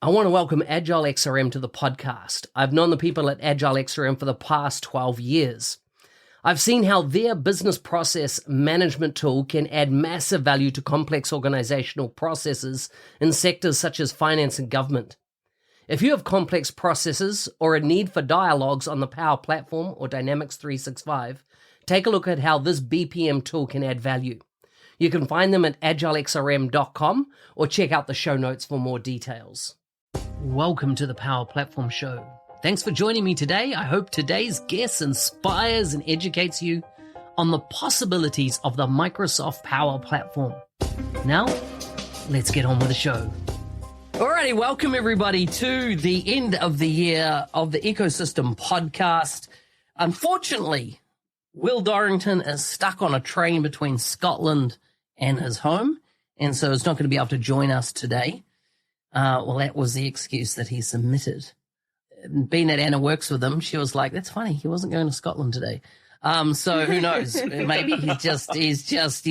I want to welcome Agile XRM to the podcast. I've known the people at Agile XRM for the past 12 years. I've seen how their business process management tool can add massive value to complex organizational processes in sectors such as finance and government. If you have complex processes or a need for dialogues on the Power Platform or Dynamics 365, take a look at how this BPM tool can add value. You can find them at agilexrm.com or check out the show notes for more details. Welcome to the Power Platform Show. Thanks for joining me today. I hope today's guest inspires and educates you on the possibilities of the Microsoft Power Platform. Now, let's get on with the show. Alrighty, welcome everybody to the end of the year of the Ecosystem podcast. Unfortunately, Will Darrington is stuck on a train between Scotland and his home, and so is not going to be able to join us today. Well, that was the excuse that he submitted. Being that Anna works with him, she was like, that's funny, he wasn't going to Scotland today. So who knows? Maybe he's just,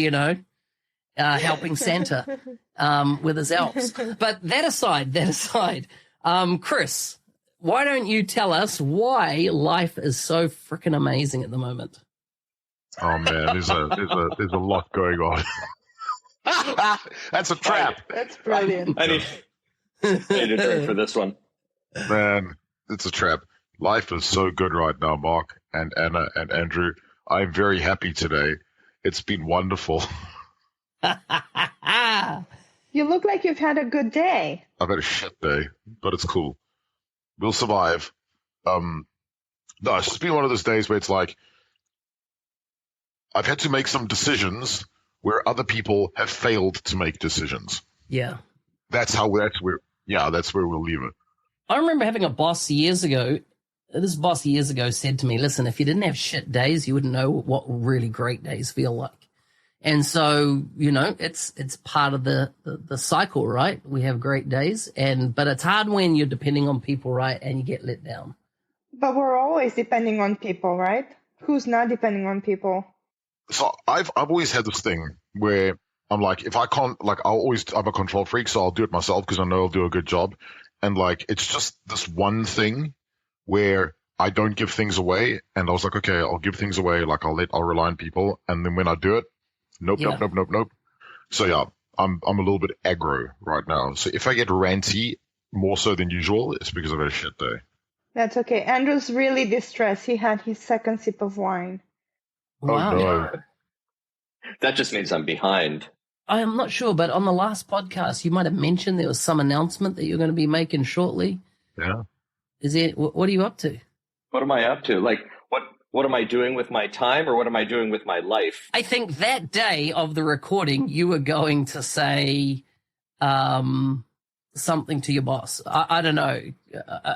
helping Santa with his elves. But that aside, Chris, why don't you tell us why life is so freaking amazing at the moment? Oh man, there's a lot going on. That's a trap. That's brilliant. I need a drink for this one. Man, it's a trap. Life is so good right now, Mark and Anna and Andrew. I'm very happy today. It's been wonderful. You look like you've had a good day. I've had a shit day, but it's cool. We'll survive. No, it's just been one of those days where it's like I've had to make some decisions where other people have failed to make decisions. Yeah. That's where we'll leave it. I remember having a boss years ago. This boss years ago said to me, listen, if you didn't have shit days, you wouldn't know what really great days feel like. And so, it's part of the cycle, right? We have great days, but it's hard when you're depending on people, right? And you get let down. But we're always depending on people, right? Who's not depending on people? So I've always had this thing where I'm like, if I can't, I'm a control freak, so I'll do it myself because I know I'll do a good job. And it's just this one thing where I don't give things away. And I was like, okay, I'll give things away. I'll rely on people. And then when I do it, nope. So yeah, I'm a little bit aggro right now. So if I get ranty more so than usual, it's because I've had a shit day. That's okay. Andrew's really distressed. He had his second sip of wine. Wow. Oh no. That just means I'm behind. I'm not sure, but on the last podcast, you might have mentioned there was some announcement that you're going to be making shortly. Yeah. What are you up to? What am I up to? What am I doing with my time, or what am I doing with my life? I think that day of the recording, you were going to say something to your boss. I don't know.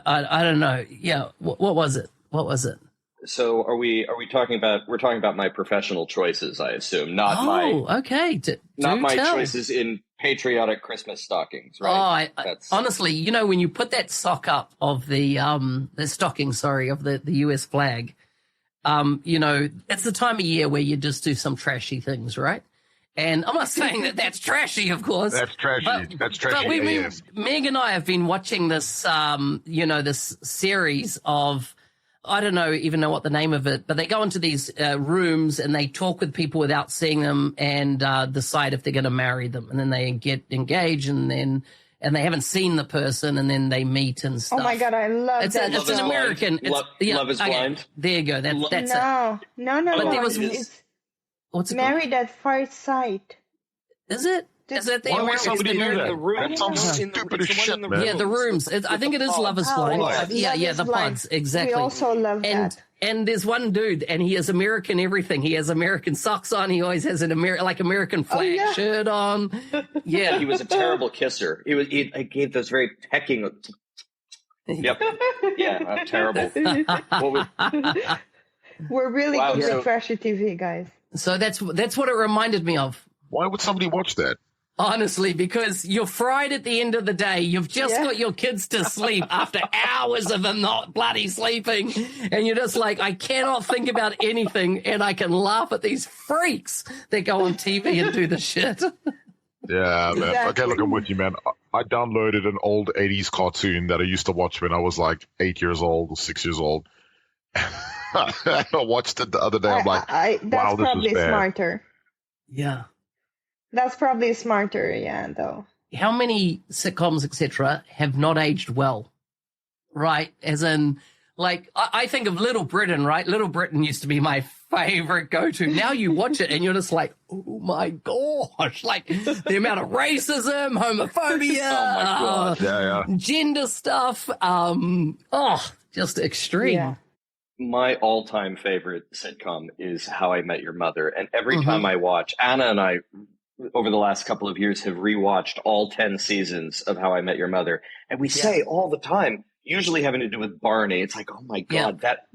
I don't know. Yeah. What was it? So are we talking about? We're talking about my professional choices, I assume, not my choices in patriotic Christmas stockings, right? Honestly, when you put that sock up of the stocking, of the US flag, it's the time of year where you just do some trashy things, right? And I'm not saying that that's trashy, of course. That's trashy. That's trashy. But Meg and I have been watching this, this series of, I don't even know what the name of it, but they go into these rooms and they talk with people without seeing them and decide if they're going to marry them. And then they get engaged and they haven't seen the person and then they meet and stuff. Oh my God, I love that. It's an American. Love is Blind. There you go. That's it. No. But there was, what's it Married at First Sight. Is it? Is that the Why would American? somebody do that? The room? That sounds stupid as shit, man. Yeah, the rooms. I think it is Love is Blind. The pods. Exactly. We also love that. And there's one dude, and he has American everything. He has American socks on. He always has an American flag shirt on. Yeah, he was a terrible kisser. He gave those very pecking. Yep. Yeah, terrible. We're really good with trashy TV, guys. So that's what it reminded me of. Why would somebody watch that? Honestly, because you're fried at the end of the day. You've just got your kids to sleep after hours of them not bloody sleeping. And you're just like, I cannot think about anything. And I can laugh at these freaks that go on TV and do the shit. Yeah, man. Exactly. Okay, look, I'm with you, man. I downloaded an old 80s cartoon that I used to watch when I was like 8 years old or 6 years old. I watched it the other day. I'm like, that's wow, this probably is bad. smarter. Yeah. That's probably smarter, yeah, though. How many sitcoms, etc., have not aged well? Right? As in, like, I think of Little Britain, right? Little Britain used to be my favorite go-to. Now you watch it and you're just like, oh my gosh, like the amount of racism, homophobia, Oh my God. gender stuff. Just extreme. Yeah. My all-time favorite sitcom is How I Met Your Mother. And every time I watch, Anna and I, over the last couple of years, have rewatched all 10 seasons of How I Met Your Mother. And we say all the time, usually having to do with Barney, it's like, oh my God, that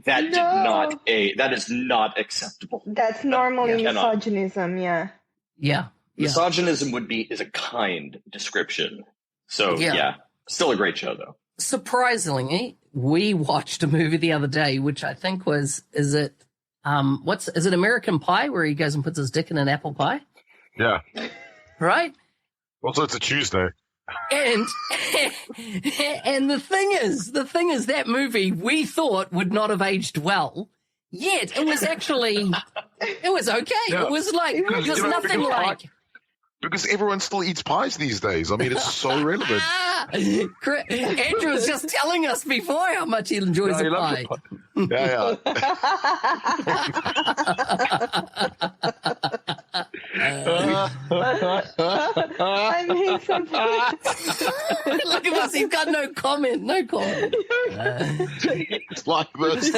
is not acceptable. That's normally misogynism, yeah. Yeah. Misogynism is a kind description. So still a great show though. Surprisingly, we watched a movie the other day, which I think is it American Pie, where he goes and puts his dick in an apple pie? Yeah. Right? Also, it's a Tuesday. And the thing is that movie we thought would not have aged well. Yet it was actually it was okay. Yeah. It was like there's nothing like. Because everyone still eats pies these days. I mean, it's so relevant. Andrew was just telling us before how much he enjoys a pie. Yeah. I mean, look at this. He's got no comment. It's like this.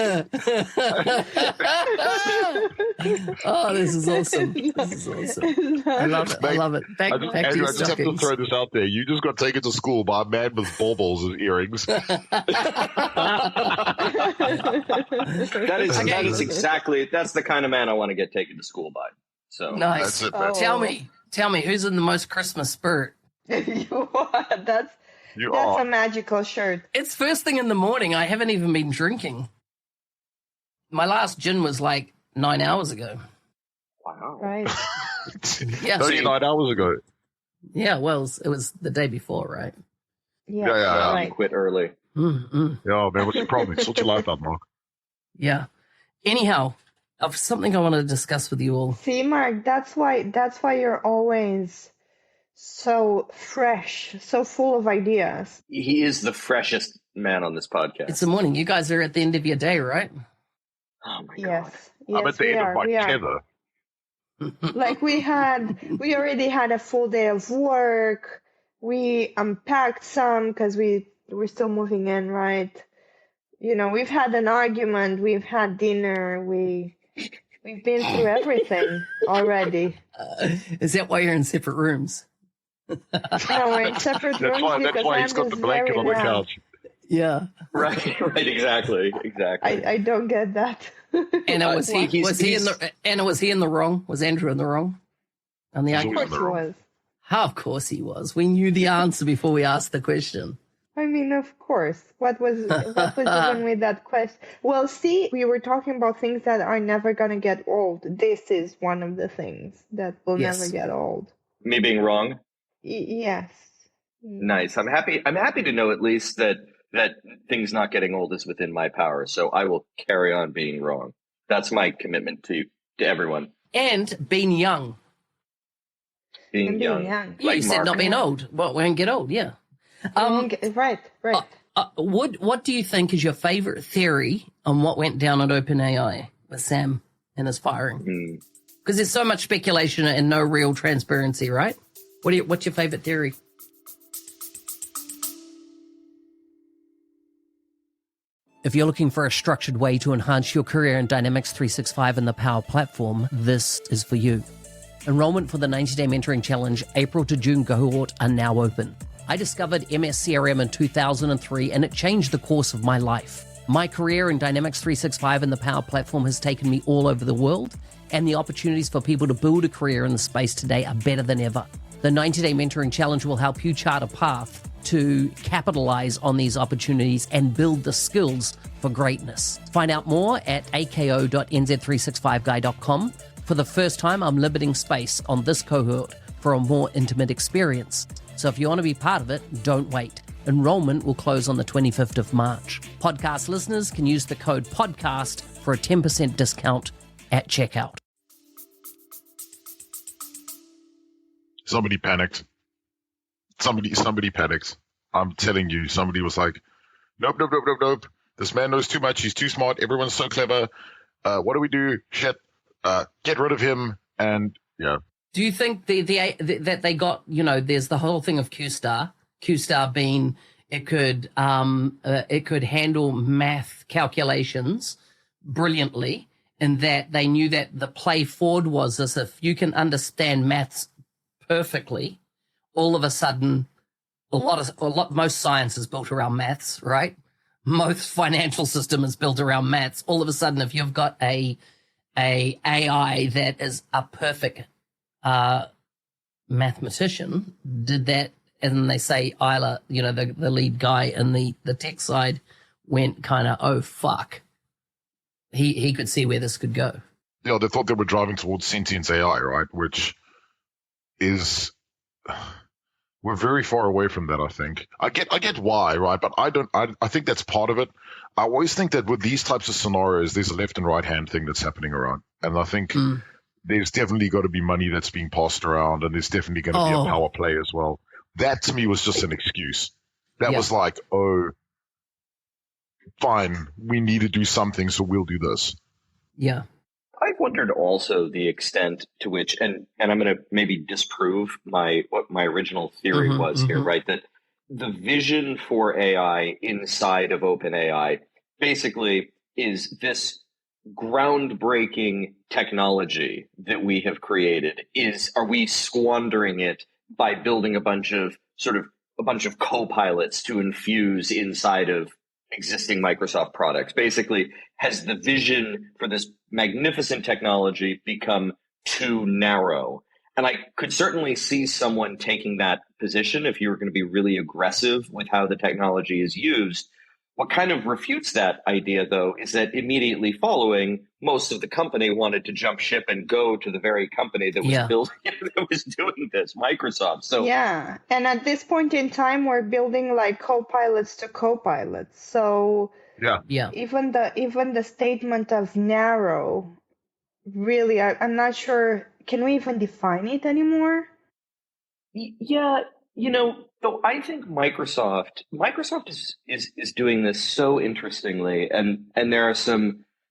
Oh, this is awesome. I love it. Back to your I just have to stockings. throw this out there. You just got taken to school by a man with baubles as earrings. That is exactly, that's the kind of man I want to get taken to school by. So nice. That's it. Tell me, who's in the most Christmas spirit? You are. That's a magical shirt. It's first thing in the morning. I haven't even been drinking. My last gin was like 9 hours ago. Wow. Right. Yeah. 39 hours ago. Yeah, well, it was the day before, right? Yeah. Right. Quit early. Yeah, man, what's your problem? Sort your life out, Mark. Yeah. Anyhow, of something I want to discuss with you all. See, Mark, that's why you're always so fresh, so full of ideas. He is the freshest man on this podcast. It's the morning. You guys are at the end of your day, right? Oh my God. Yes, I'm at the end of my tether. Like we already had a full day of work. We unpacked some because we're still moving in, right? You know, we've had an argument, we've had dinner, we've been through everything already. Is that why you're in separate rooms? No, we're in separate rooms. That's why he's got the blanket on the couch. Yeah. Right, exactly. I don't get that. Anna, was he in the wrong? Was Andrew in the wrong? On the argument? Of course he was. How, of course he was. We knew the answer before we asked the question. I mean, of course. What was even with that question? Well, see, we were talking about things that are never going to get old. This is one of the things that will never get old. Me being wrong? Yes. Nice. I'm happy to know at least that things not getting old is within my power. So I will carry on being wrong. That's my commitment to everyone. And being young. Being young. Yeah, like you said not being old. Well, we won't get old, yeah. Right. What do you think is your favorite theory on what went down at OpenAI with Sam and his firing? Because there's so much speculation and no real transparency, right? What's your favorite theory? If you're looking for a structured way to enhance your career in Dynamics 365 and the Power Platform, this is for you. Enrollment for the 90-day mentoring challenge April to June cohort are now open. I discovered MS CRM in 2003 and it changed the course of my life. My career in Dynamics 365 and the Power Platform has taken me all over the world, and the opportunities for people to build a career in the space today are better than ever. The 90-day mentoring challenge will help you chart a path to capitalize on these opportunities and build the skills for greatness. Find out more at ako.nz365guy.com. For the first time, I'm limiting space on this cohort for a more intimate experience. So if you want to be part of it, don't wait. Enrollment will close on the 25th of March. Podcast listeners can use the code PODCAST for a 10% discount at checkout. Somebody panicked. Somebody panicked. I'm telling you, somebody was like, nope. This man knows too much. He's too smart. Everyone's so clever. What do we do? Shit. Get rid of him. And yeah. Do you think that they got, there's the whole thing of Q-Star being it could handle math calculations brilliantly, and that they knew that the play forward was as if you can understand maths perfectly, all of a sudden most science is built around maths, right? Most financial system is built around maths. All of a sudden, if you've got a AI that is a perfect mathematician, did that, and they say Isla, the lead guy in the tech side went kind of, oh fuck. He could see where this could go. Yeah, they thought they were driving towards sentience AI, right? Which is, we're very far away from that, I think. I get why, right? But I think that's part of it. I always think that with these types of scenarios, there's a left and right hand thing that's happening around. And I think there's definitely got to be money that's being passed around, and there's definitely going to be a power play as well. That to me was just an excuse. That was like, oh, fine, we need to do something, so we'll do this. Yeah. I wondered also the extent to which, and I'm going to maybe disprove what my original theory was here, right? That the vision for AI inside of OpenAI basically is this groundbreaking technology that we have created. Are we squandering it by building a bunch of co-pilots to infuse inside of existing Microsoft products? Basically, has the vision for this magnificent technology become too narrow? And I could certainly see someone taking that position if you were going to be really aggressive with how the technology is used. What kind of refutes that idea, though, is that immediately following, most of the company wanted to jump ship and go to the very company that was building that was doing this, Microsoft. So yeah, and at this point in time, we're building like co-pilots to co-pilots. So yeah, even the statement of narrow, really, I'm not sure. Can we even define it anymore? Yeah, though I think Microsoft is doing this so interestingly, and there are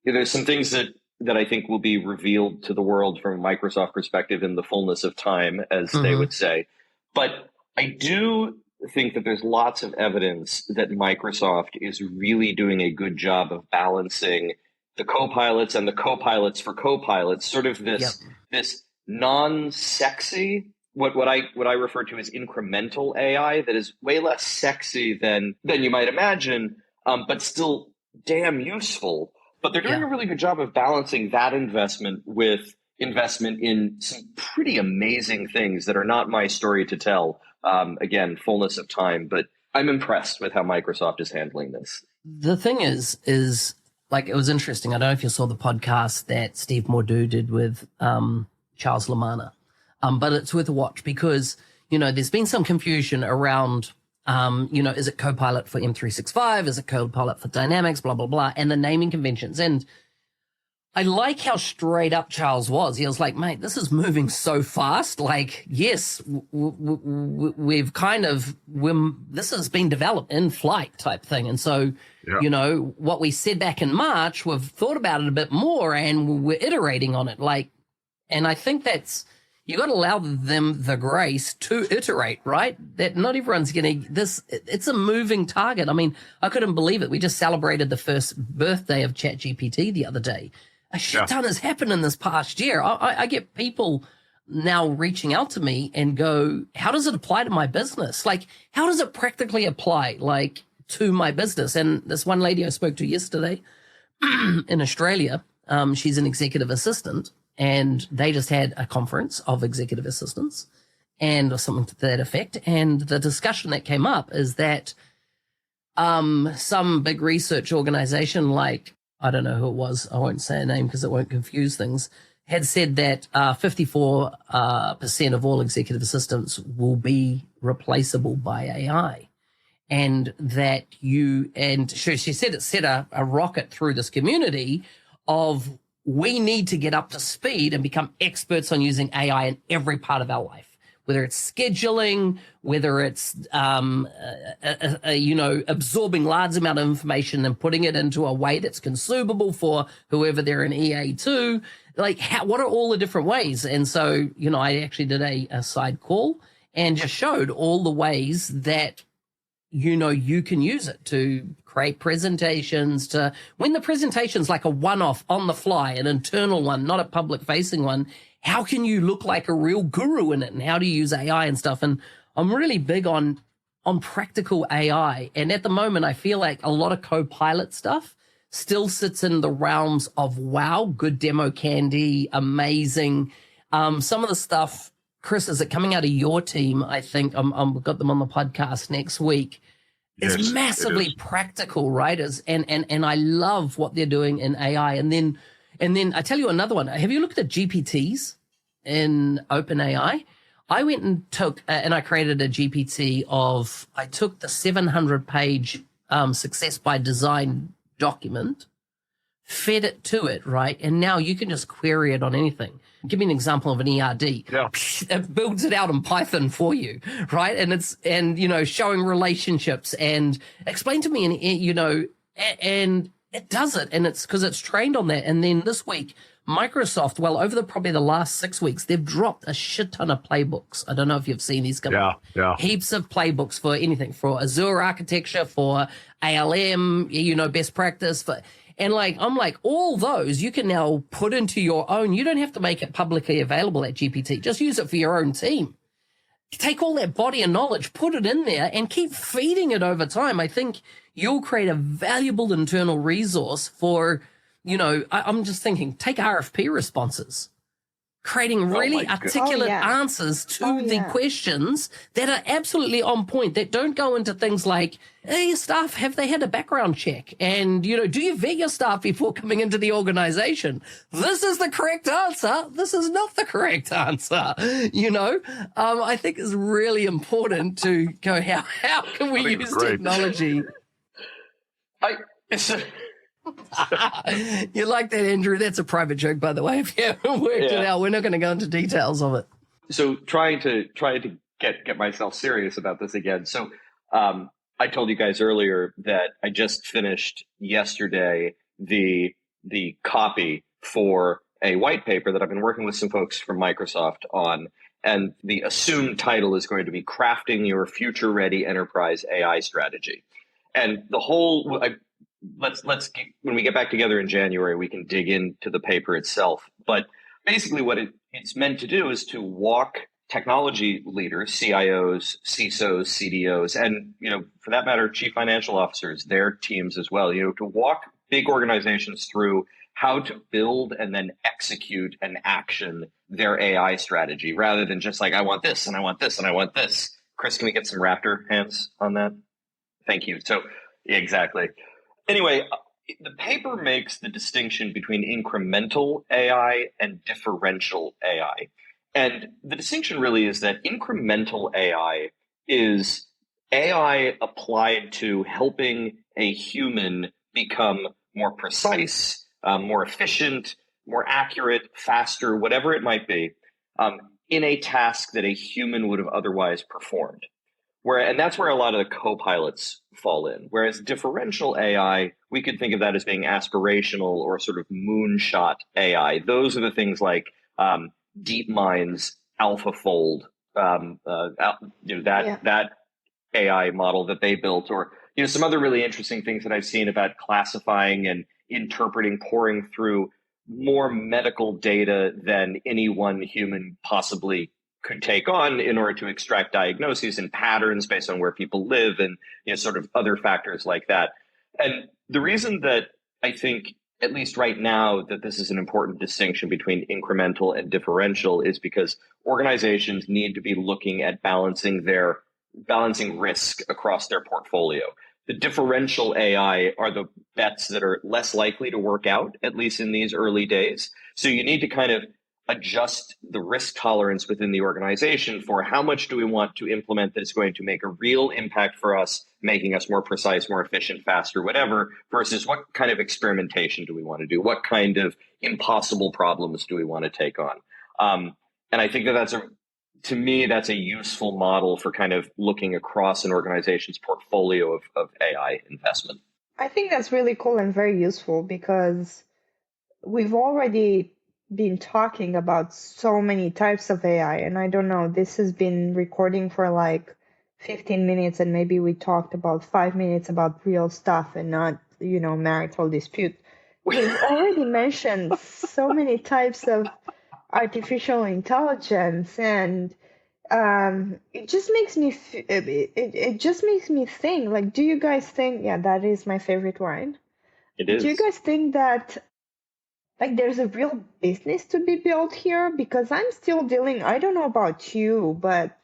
there's some things that I think will be revealed to the world from a Microsoft perspective in the fullness of time, as they would say. But I do think that there's lots of evidence that Microsoft is really doing a good job of balancing the co-pilots and the co-pilots for co-pilots, sort of this non-sexy, what I refer to as incremental AI, that is way less sexy than you might imagine, but still damn useful. But they're doing a really good job of balancing that investment with investment in some pretty amazing things that are not my story to tell. Again, fullness of time, but I'm impressed with how Microsoft is handling this. The thing is like, it was interesting. I don't know if you saw the podcast that Steve Mordew did with Charles Lamanna. But it's worth a watch because, there's been some confusion around, is it Copilot for M365? Is it Copilot for Dynamics? Blah, blah, blah. And the naming conventions. And I like how straight up Charles was. He was like, mate, this is moving so fast. Like, yes, we've this has been developed in flight type thing. And so, what we said back in March, we've thought about it a bit more and we're iterating on it. And I think you got to allow them the grace to iterate, right? That not everyone's getting this. It's a moving target. I mean, I couldn't believe it. We just celebrated the first birthday of ChatGPT the other day. A shit ton has happened in this past year. I get people now reaching out to me and go, how does it apply to my business? Like, how does it practically apply, to my business? And this one lady I spoke to yesterday in Australia, she's an executive assistant. And they just had a conference of executive assistants or something to that effect. And the discussion that came up is that some big research organization, like, I don't know who it was, I won't say a name because it won't confuse things, had said that 54% of all executive assistants will be replaceable by AI. And that she said it set a rocket through this community of we need to get up to speed and become experts on using AI in every part of our life, whether it's scheduling, whether it's, absorbing large amount of information and putting it into a way that's consumable for whoever they're in EA2. Like, what are all the different ways? And so, I actually did a side call and just showed all the ways that you can use it to create presentations, to when the presentation's like a one-off on the fly, an internal one, not a public-facing one, how can you look like a real guru in it, and how do you use AI and stuff? And I'm really big on practical AI. And at the moment, I feel like a lot of co-pilot stuff still sits in the realms of, wow, good demo candy, amazing. Some of the stuff, Chris, is it coming out of your team? I think we've got them on the podcast next week. It's Yes, massively it is. practical, right? And I love what they're doing in AI. And then I tell you another one. Have you looked at GPTs in OpenAI? I went and took and I created a GPT I took the 700-page Success by Design document, fed it to it, right? And now you can just query it on anything. Give me an example of an ERD. Yeah. It builds it out in Python for you, right? And showing relationships and explain to me, and it does it. And it's because it's trained on that. And then this week, Microsoft, over probably the last 6 weeks, they've dropped a shit ton of playbooks. I don't know if you've seen these come up. Yeah. Heaps of playbooks for anything, for Azure architecture, for ALM, best practice, and I'm like, all those you can now put into your own. You don't have to make it publicly available at GPT. Just use it for your own team. Take all that body of knowledge, put it in there, and keep feeding it over time. I think you'll create a valuable internal resource for, I'm just thinking, take RFP responses. Creating really articulate answers to the questions that are absolutely on point, that don't go into things like, hey, your staff, have they had a background check? And, do you vet your staff before coming into the organization? This is the correct answer. This is not the correct answer. I think it's really important to go, how can we use technology? You like that, Andrew? That's a private joke, by the way. If you haven't worked it out, we're not going to go into details of it. So trying to get myself serious about this again. So I told you guys earlier that I just finished yesterday the copy for a white paper that I've been working with some folks from Microsoft on, and the assumed title is going to be Crafting Your Future-Ready Enterprise AI Strategy. And the whole let's when we get back together in January, we can dig into the paper itself. But basically what it's meant to do is to walk technology leaders, CIOs, CISOs, CDOs, and, for that matter, chief financial officers, their teams as well, to walk big organizations through how to build and then execute and action their AI strategy, rather than just like, I want this and I want this and I want this. Chris, can we get some raptor hands on that? Thank you. So, exactly. Anyway, the paper makes the distinction between incremental AI and differential AI. And the distinction really is that incremental AI is AI applied to helping a human become more precise, more efficient, more accurate, faster, whatever it might be, in a task that a human would have otherwise performed. And that's where a lot of the co-pilots fall in. Whereas differential AI, we could think of that as being aspirational or sort of moonshot AI. Those are the things like DeepMind's AlphaFold, that AI model that they built, or some other really interesting things that I've seen about classifying and interpreting, pouring through more medical data than any one human possibly could take on in order to extract diagnoses and patterns based on where people live and sort of other factors like that. And the reason that I think, at least right now, that this is an important distinction between incremental and differential is because organizations need to be looking at balancing risk across their portfolio. the differential AI are the bets that are less likely to work out, at least in these early days. So you need to kind of adjust the risk tolerance within the organization for how much do we want to implement that's going to make a real impact for us, making us more precise, more efficient, faster, whatever, versus what kind of experimentation do we want to do? What kind of impossible problems do we want to take on? And I think that to me, that's a useful model for kind of looking across an organization's portfolio of AI investment. I think that's really cool and very useful because we've already been talking about so many types of AI, and I don't know, this has been recording for like 15 minutes and maybe we talked about 5 minutes about real stuff and not, marital dispute. We've already mentioned so many types of artificial intelligence, and it just makes me it just makes me think, like, do you guys think, yeah, that is my favorite wine. It is. Do you guys think that like there's a real business to be built here? Because I'm still dealing, I don't know about you, but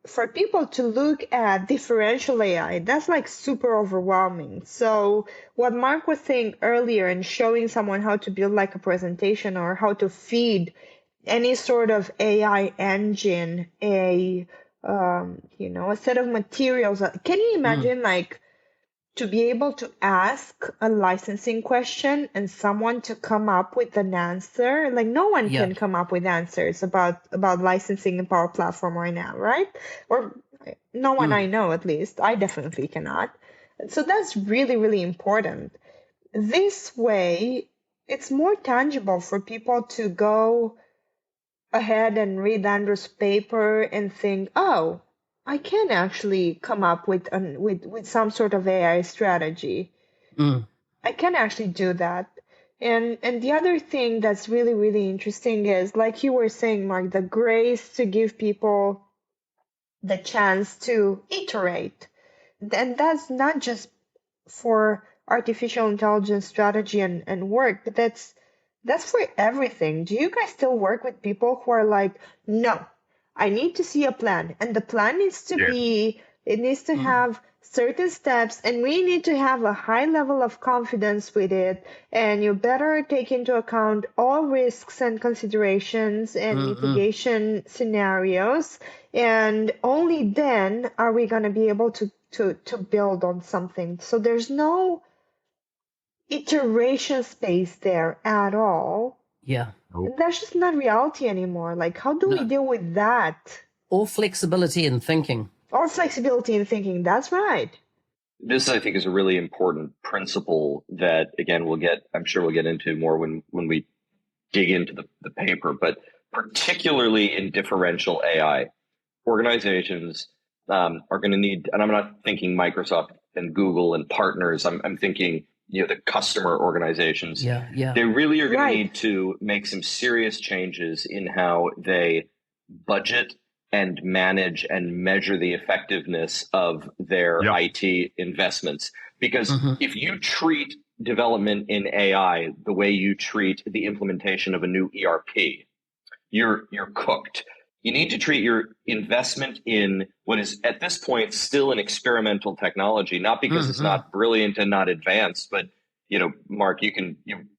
for people to look at differential AI, that's like super overwhelming. So what Mark was saying earlier and showing someone how to build like a presentation or how to feed any sort of AI engine a set of materials. Can you imagine like to be able to ask a licensing question and someone to come up with an answer? Like no one can come up with answers about licensing in Power Platform right now, right? Or no one I know, at least. I definitely cannot. So that's really, really important. This way, it's more tangible for people to go ahead and read Andrew's paper and think, oh, I can actually come up with some sort of AI strategy. I can actually do that. And the other thing that's really, really interesting is, like you were saying, Mark, the grace to give people the chance to iterate. And that's not just for artificial intelligence strategy and work, but that's for everything. Do you guys still work with people who are like, no, I need to see a plan, and the plan needs to it needs to have certain steps, and we need to have a high level of confidence with it, and you better take into account all risks and considerations and mitigation scenarios, and only then are we going to be able to build on something. So there's no iteration space there at all. Yeah. And that's just not reality anymore. Like, how do we deal with that? Or flexibility in thinking. That's right. This, I think, is a really important principle that, again, I'm sure we'll get into more when we dig into the paper, but particularly in differential AI, organizations are going to need, and I'm not thinking Microsoft and Google and partners, I'm thinking, the customer organizations. They really are going to need to make some serious changes in how they budget and manage and measure the effectiveness of their IT investments. Because if you treat development in AI the way you treat the implementation of a new ERP, you're cooked. You need to treat your investment in what is at this point still an experimental technology, not because it's not brilliant and not advanced, but Mark,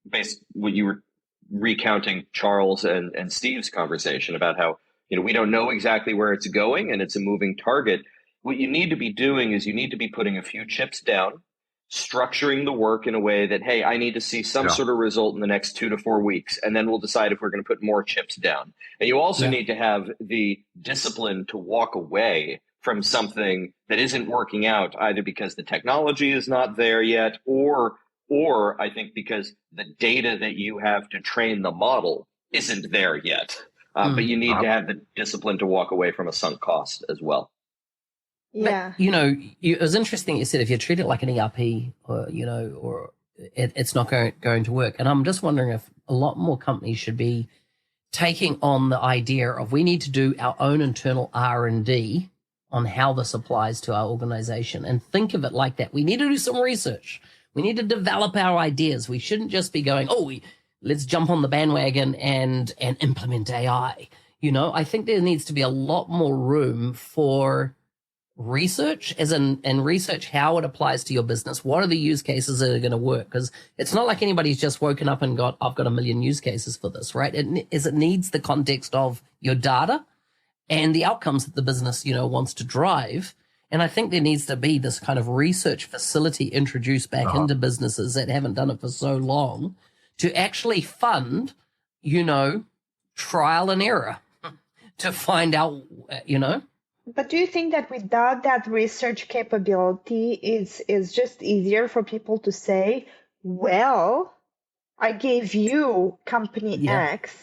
based what you were recounting Charles and Steve's conversation about how we don't know exactly where it's going and it's a moving target. What you need to be doing is you need to be putting a few chips down, structuring the work in a way that, hey, I need to see some sort of result in the next 2 to 4 weeks, and then we'll decide if we're going to put more chips down. And you also need to have the discipline to walk away from something that isn't working out, either because the technology is not there yet, or I think because the data that you have to train the model isn't there yet. But you need to have the discipline to walk away from a sunk cost as well. Yeah. But, it was interesting you said if you treat it like an ERP, or it's not going to work. And I'm just wondering if a lot more companies should be taking on the idea of we need to do our own internal R&D on how this applies to our organization, and think of it like that. We need to do some research. We need to develop our ideas. We shouldn't just be going, let's jump on the bandwagon and implement AI. I think there needs to be a lot more room for research, as in and research how it applies to your business. What are the use cases that are going to work? Because it's not like anybody's just woken up and I've got a million use cases for this, right? It needs the context of your data and the outcomes that the business, wants to drive. And I think there needs to be this kind of research facility introduced back into businesses that haven't done it for so long to actually fund, trial and error to find out, But do you think that without that research capability, is just easier for people to say, well, I gave you company X,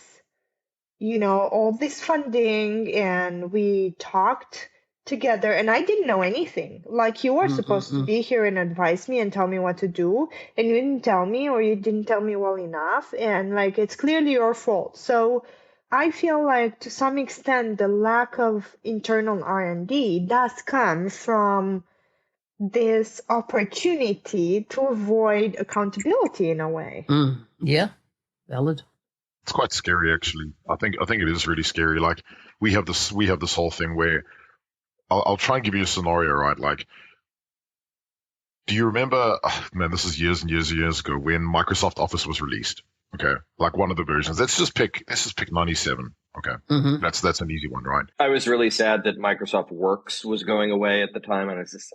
all this funding, and we talked together, and I didn't know anything. Like, you were supposed to be here and advise me and tell me what to do, and you didn't tell me, or you didn't tell me well enough, and like, it's clearly your fault. So I feel like to some extent the lack of internal R&D does come from this opportunity to avoid accountability in a way. Yeah, valid. It's quite scary, actually. I think it is really scary. Like, we have this whole thing where I'll try and give you a scenario, right? Like, do you remember? Oh, man, this is years and years and years ago when Microsoft Office was released. Okay, like one of the versions. Let's just pick 97. Okay, that's an easy one, right? I was really sad that Microsoft Works was going away at the time, and I was just,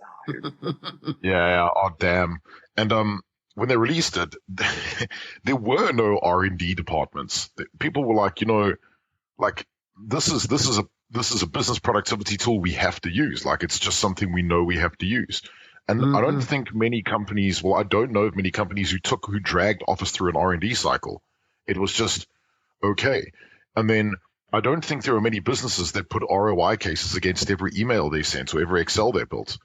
yeah. Oh, damn. And when they released it, there were no R&D departments. People were like, like this is a business productivity tool we have to use. Like, it's just something we know we have to use. And I don't think many companies, I don't know of many companies who dragged Office through an R&D cycle. It was just, okay. And then I don't think there are many businesses that put ROI cases against every email they sent or every Excel they built.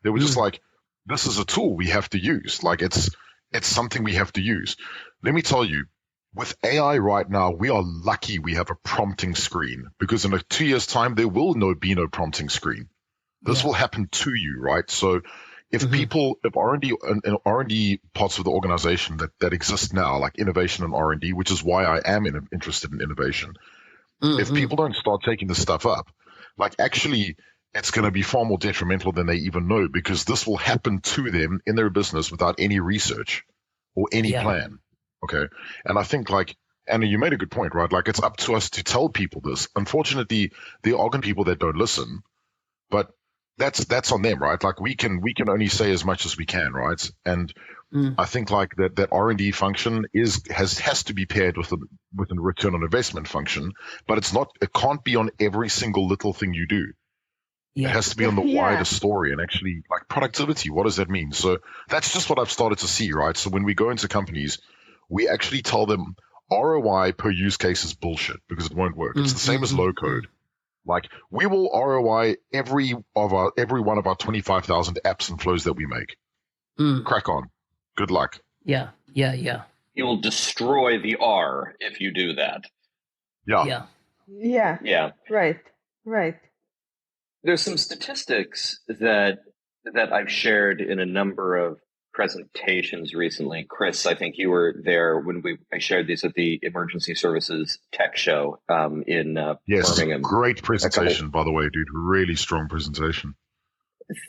They were just like, this is a tool we have to use. Like, it's something we have to use. Let me tell you, with AI right now, we are lucky we have a prompting screen, because in 2 years' time, there will be no prompting screen. This will happen to you, right? So if R&D parts of the organization that exist now, like innovation and R&D, which is why I am interested in innovation, if people don't start taking this stuff up, like, actually, it's going to be far more detrimental than they even know, because this will happen to them in their business without any research or any plan. Okay. And I think, like, Anna, you made a good point, right? Like, it's up to us to tell people this. Unfortunately, there are people that don't listen, but that's on them, right? Like, we can only say as much as we can, right? And I think, like, that R&D function has to be paired with a return on investment function, but it can't be on every single little thing you do. It has to be on the wider story, and actually, like, productivity. What does that mean? So that's just what I've started to see, right? So when we go into companies, we actually tell them ROI per use case is bullshit, because it won't work. It's the same as low code. Like, we will ROI every one of our 25,000 apps and flows that we make. Crack on. Good luck. Yeah. you will destroy the R if you do that. Yeah. Right. There's some statistics that I've shared in a number of presentations recently. Chris, I think you were there when I shared these at the Emergency Services Tech Show in Birmingham. Great presentation, by the way, dude. Really strong presentation.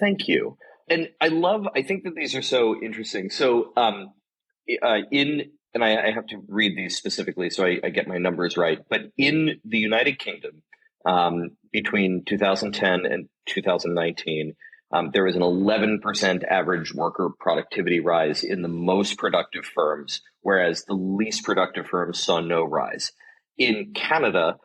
Thank you. And I think that these are so interesting. So and I have to read these specifically so I get my numbers right, but in the United Kingdom, between 2010 and 2019, there was an 11% average worker productivity rise in the most productive firms, whereas the least productive firms saw no rise. In Canada,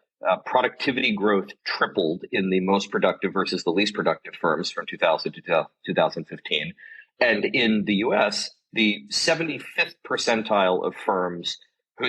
productivity growth tripled in the most productive versus the least productive firms from 2000 to 2015. And in the US, the 75th percentile of firms,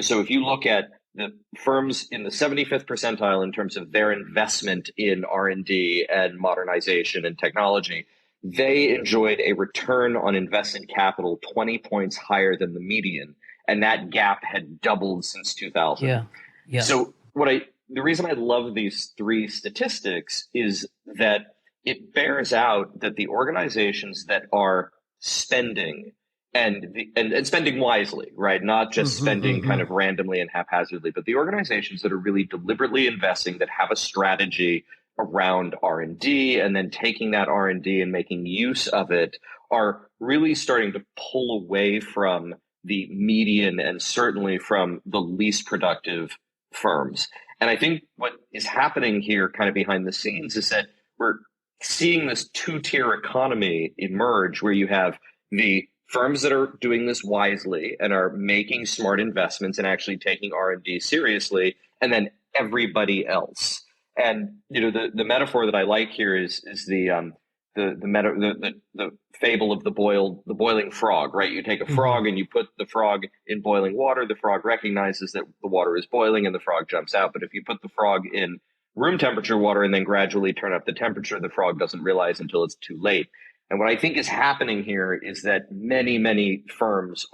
so if you look at the firms in the 75th percentile in terms of their investment in R&D and modernization and technology, they enjoyed a return on invested capital 20 points higher than the median. And that gap had doubled since 2000. Yeah. So the reason I love these three statistics is that it bears out that the organizations that are spending and spending wisely, right? Not just spending kind of randomly and haphazardly, but the organizations that are really deliberately investing, that have a strategy, around R&D and then taking that R&D and making use of it are really starting to pull away from the median and certainly from the least productive firms. And I think what is happening here kind of behind the scenes is that we're seeing this two-tier economy emerge where you have the firms that are doing this wisely and are making smart investments and actually taking R&D seriously, and then everybody else. And the metaphor that I like here is the fable of the boiling frog, right? You take a frog and you put the frog in boiling water. The frog recognizes that the water is boiling and the frog jumps out. But if you put the frog in room temperature water and then gradually turn up the temperature, the frog doesn't realize until it's too late. And what I think is happening here is that many firms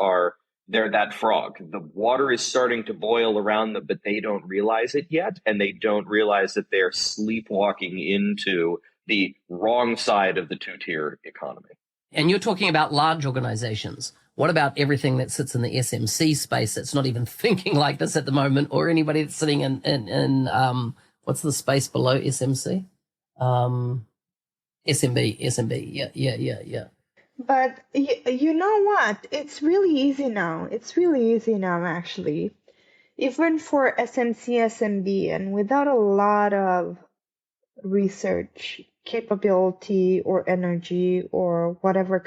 they're that frog. The water is starting to boil around them, but they don't realize it yet. And they don't realize that they're sleepwalking into the wrong side of the two-tier economy. And you're talking about large organizations. What about everything that sits in the SMC space that's not even thinking like this at the moment, or anybody that's sitting in what's the space below SMC? SMB. Yeah. But you know what? It's really easy now. Actually. Even for SMC, SMB, and without a lot of research capability or energy or whatever,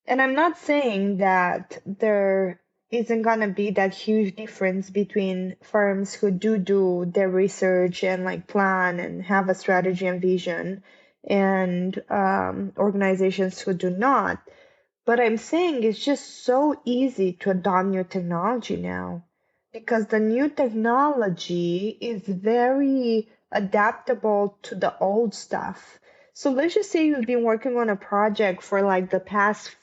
and I'm not saying that there isn't going to be that huge difference between firms who do their research and like plan and have a strategy and vision and organizations who do not. But I'm saying it's just so easy to adopt new technology now because the new technology is very adaptable to the old stuff. So let's just say you've been working on a project for like the past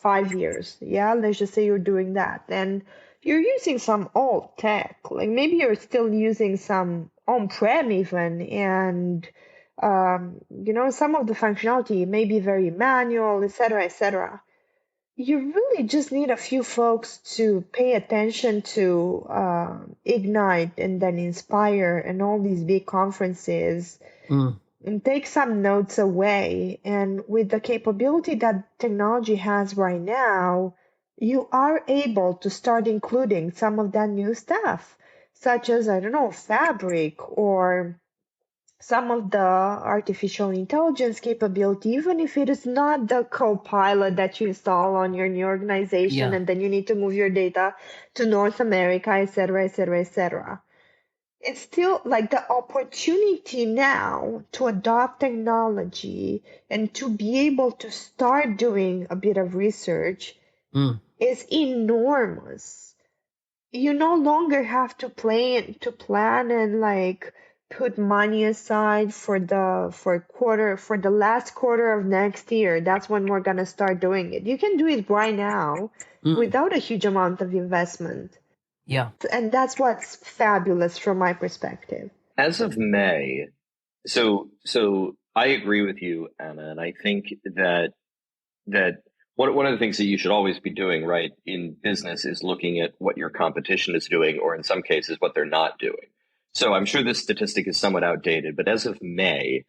5 years. Yeah, let's just say you're doing that. And you're using some old tech. Like maybe you're still using some on-prem even. And, some of the functionality may be very manual, etc., etc. You really just need a few folks to pay attention to Ignite and then Inspire and all these big conferences and take some notes away. And with the capability that technology has right now, you are able to start including some of that new stuff, such as, I don't know, Fabric or some of the artificial intelligence capability, even if it is not the co-pilot that you install on your new organization and then you need to move your data to North America, et cetera, et cetera, et cetera. It's still like the opportunity now to adopt technology and to be able to start doing a bit of research is enormous. You no longer have to plan and like put money aside for the last quarter of next year. That's when we're gonna start doing it. You can do it right now without a huge amount of investment. Yeah. And that's what's fabulous from my perspective. As of May, so I agree with you, Anna, and I think that one of the things that you should always be doing, right, in business is looking at what your competition is doing, or in some cases, what they're not doing. So I'm sure this statistic is somewhat outdated, but as of May,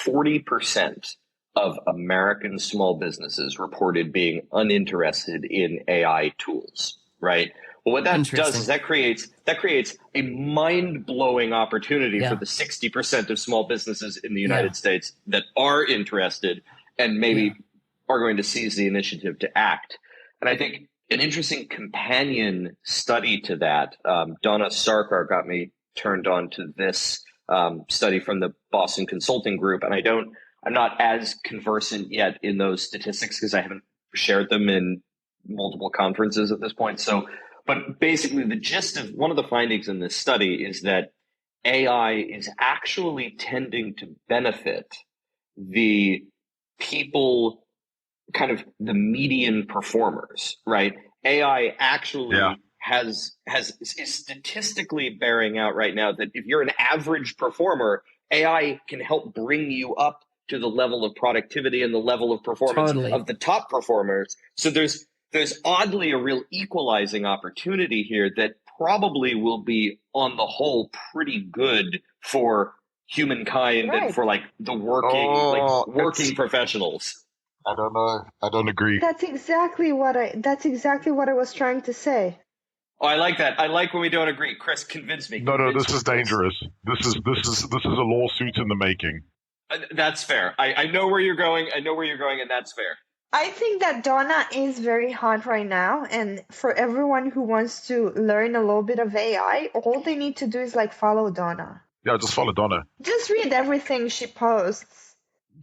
40% of American small businesses reported being uninterested in AI tools, right? Well, what that does is that creates a mind-blowing opportunity for the 60% of small businesses in the United States that are interested and maybe are going to seize the initiative to act. And I think an interesting companion study to that, Donna Sarkar got me turned on to this study from the Boston Consulting Group. And I'm not as conversant yet in those statistics because I haven't shared them in multiple conferences at this point. But basically the gist of one of the findings in this study is that AI is actually tending to benefit the people, kind of the median performers, right? AI actually is statistically bearing out right now that if you're an average performer, AI can help bring you up to the level of productivity and the level of performance of the top performers. So there's oddly a real equalizing opportunity here that probably will be on the whole pretty good for humankind and Right. for like the working professionals. I don't know. I don't agree. That's exactly what I was trying to say. Oh, I like that. I like when we don't agree. Chris, convince me. No, Convince this me, is Chris. dangerous. This is a lawsuit in the making. That's fair. I know where you're going. I know where you're going, and that's fair. I think that Donna is very hot right now, and for everyone who wants to learn a little bit of AI, all they need to do is like follow Donna. Yeah, just follow Donna. Just read everything she posts.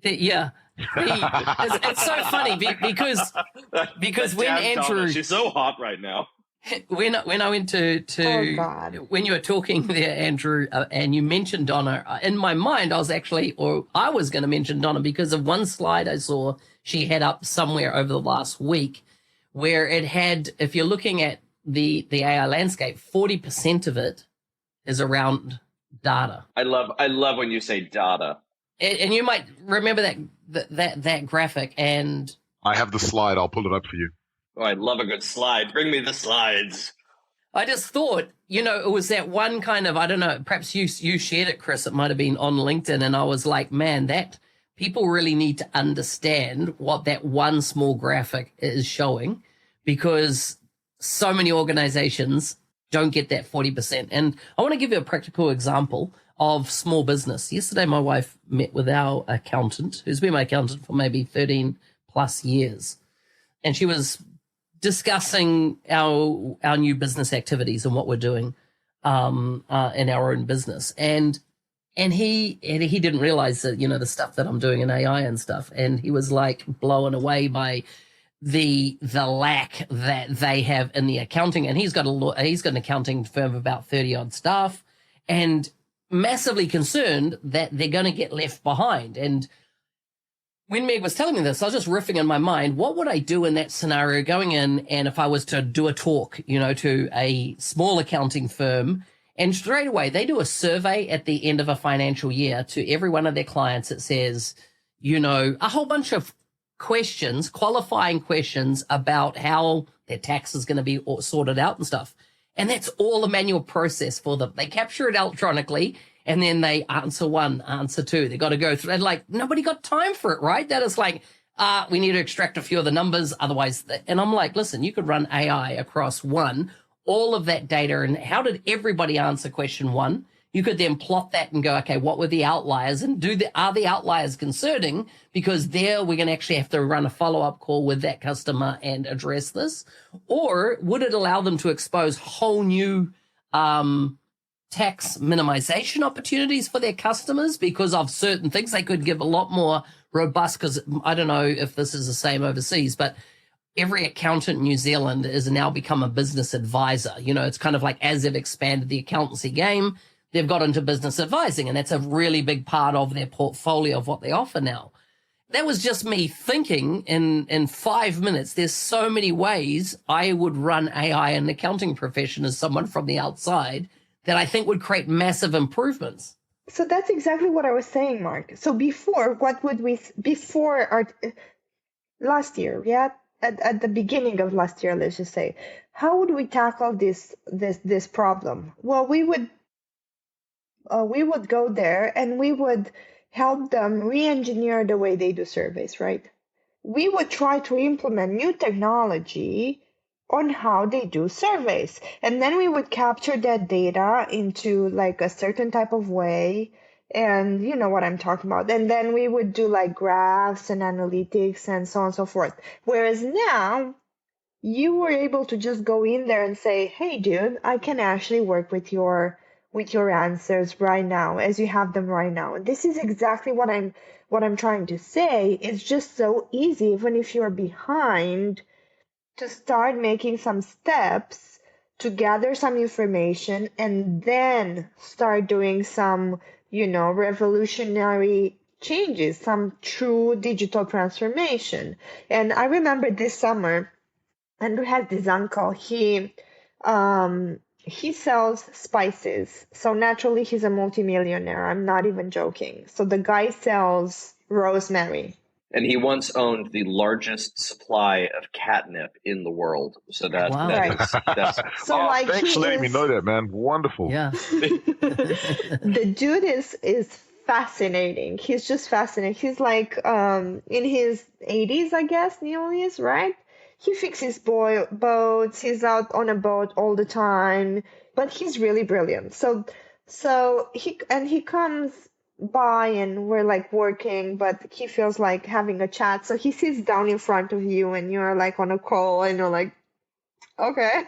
Yeah. It's so funny because when Andrew, Donna, she's so hot right now. when I went to Oh, God. when you were talking there, Andrew, and you mentioned Donna, in my mind I was going to mention Donna because of one slide I saw she had up somewhere over the last week, where it had, if you're looking at the AI landscape, 40% of it is around data. I love when you say data. And you might remember that graphic, and I have the slide. I'll pull it up for you. Oh, I love a good slide. Bring me the slides. I just thought, it was that one kind of, I don't know, perhaps you shared it, Chris, it might have been on LinkedIn, and I was like, man, that people really need to understand what that one small graphic is showing, because so many organizations don't get that 40%. And I want to give you a practical example of small business. Yesterday, my wife met with our accountant, who's been my accountant for maybe 13 plus years. And she was discussing our new business activities and what we're doing in our own business. And he didn't realize that, the stuff that I'm doing in AI and stuff. And he was like blown away by the lack that they have in the accounting. And he's got an accounting firm of about 30 odd staff, and massively concerned that they're going to get left behind. And when Meg was telling me this, I was just riffing in my mind, what would I do in that scenario going in? And if I was to do a talk, to a small accounting firm, and straight away they do a survey at the end of a financial year to every one of their clients. It says, a whole bunch of questions, qualifying questions about how their tax is going to be sorted out and stuff. And that's all a manual process for them. They capture it electronically, and then they answer one, answer two. They got to go through, and like, nobody got time for it, right? That is like, we need to extract a few of the numbers. Otherwise, and I'm like, listen, you could run AI across all of that data. And how did everybody answer question one? You could then plot that and go, okay, what were the outliers, and are the outliers concerning? Because there we're going to actually have to run a follow-up call with that customer and address this. Or would it allow them to expose whole new tax minimization opportunities for their customers because of certain things? They could give a lot more robust, because I don't know if this is the same overseas, but every accountant in New Zealand has now become a business advisor. It's kind of like as they've expanded the accountancy game, they've got into business advising, and that's a really big part of their portfolio of what they offer now. That was just me thinking in 5 minutes. There's so many ways I would run AI in the accounting profession as someone from the outside that I think would create massive improvements. So that's exactly what I was saying, Mark. So last year, at the beginning of last year, let's just say, how would we tackle this problem? Well, we would go there and we would help them re-engineer the way they do surveys, right? We would try to implement new technology on how they do surveys. And then we would capture that data into like a certain type of way. And you know what I'm talking about. And then we would do like graphs and analytics and so on and so forth. Whereas now, you were able to just go in there and say, hey, dude, I can actually work with your answers right now, as you have them right now. And this is exactly what I'm trying to say. It's just so easy, even if you're behind, to start making some steps to gather some information and then start doing some, revolutionary changes, some true digital transformation. And I remember this summer, Andrew has this uncle. He sells spices. So naturally, he's a multimillionaire. I'm not even joking. So the guy sells rosemary. And he once owned the largest supply of catnip in the world. So that's so thanks for letting me know that, man. Wonderful. Yeah. The dude is fascinating. He's just fascinating. He's like in his 80s, I guess. Neil is, right? He fixes boats. He's out on a boat all the time, but he's really brilliant. So he comes by and we're like working, but he feels like having a chat. So he sits down in front of you and you're like on a call and you're like, okay,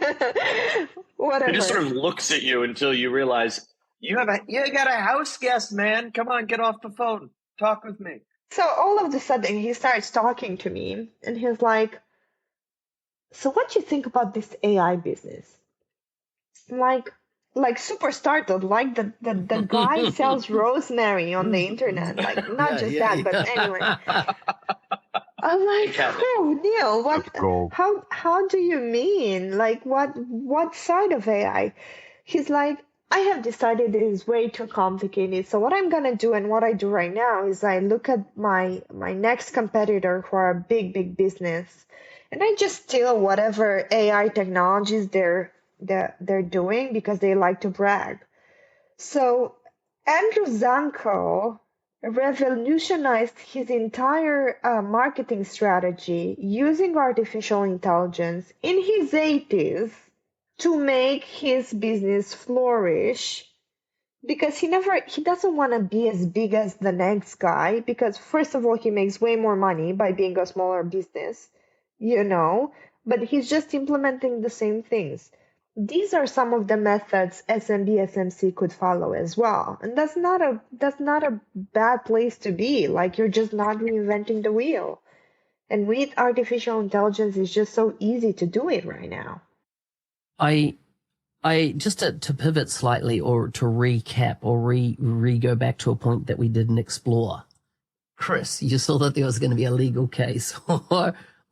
whatever. He just sort of looks at you until you realize you got a house guest, man. Come on, get off the phone. Talk with me. So all of a sudden he starts talking to me and he's like, so what do you think about this AI business? Like super startled, like the guy sells rosemary on the internet. Like not but anyway. I'm like, oh Neil, how do you mean? Like what side of AI? He's like, I have decided it is way too complicated. So what I'm gonna do and what I do right now is I look at my next competitor who are a big business, and I just steal whatever AI technologies they're doing because they like to brag. So Andrew Zanko revolutionized his entire marketing strategy using artificial intelligence in his 80s to make his business flourish, because he doesn't want to be as big as the next guy, because first of all he makes way more money by being a smaller business, but he's just implementing the same things. These are some of the methods SMB SMC could follow as well, and that's not a bad place to be. Like, you're just not reinventing the wheel, and with artificial intelligence it's just so easy to do it right now. I just to pivot slightly, or to recap, or go back to a point that we didn't explore. Chris, you saw that there was going to be a legal case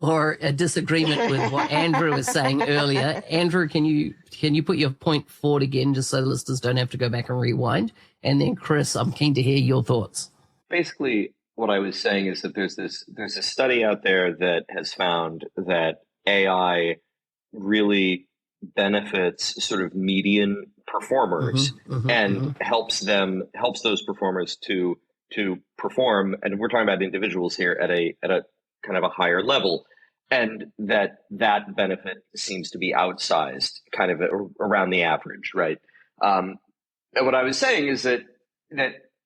or a disagreement with what Andrew was saying earlier. Andrew, can you put your point forward again, just so the listeners don't have to go back and rewind? And then Chris, I'm keen to hear your thoughts. Basically, what I was saying is that there's a study out there that has found that AI really benefits sort of median performers and helps those performers to perform. And we're talking about individuals here at a kind of a higher level, and that benefit seems to be outsized, kind of around the average, right? And what I was saying is that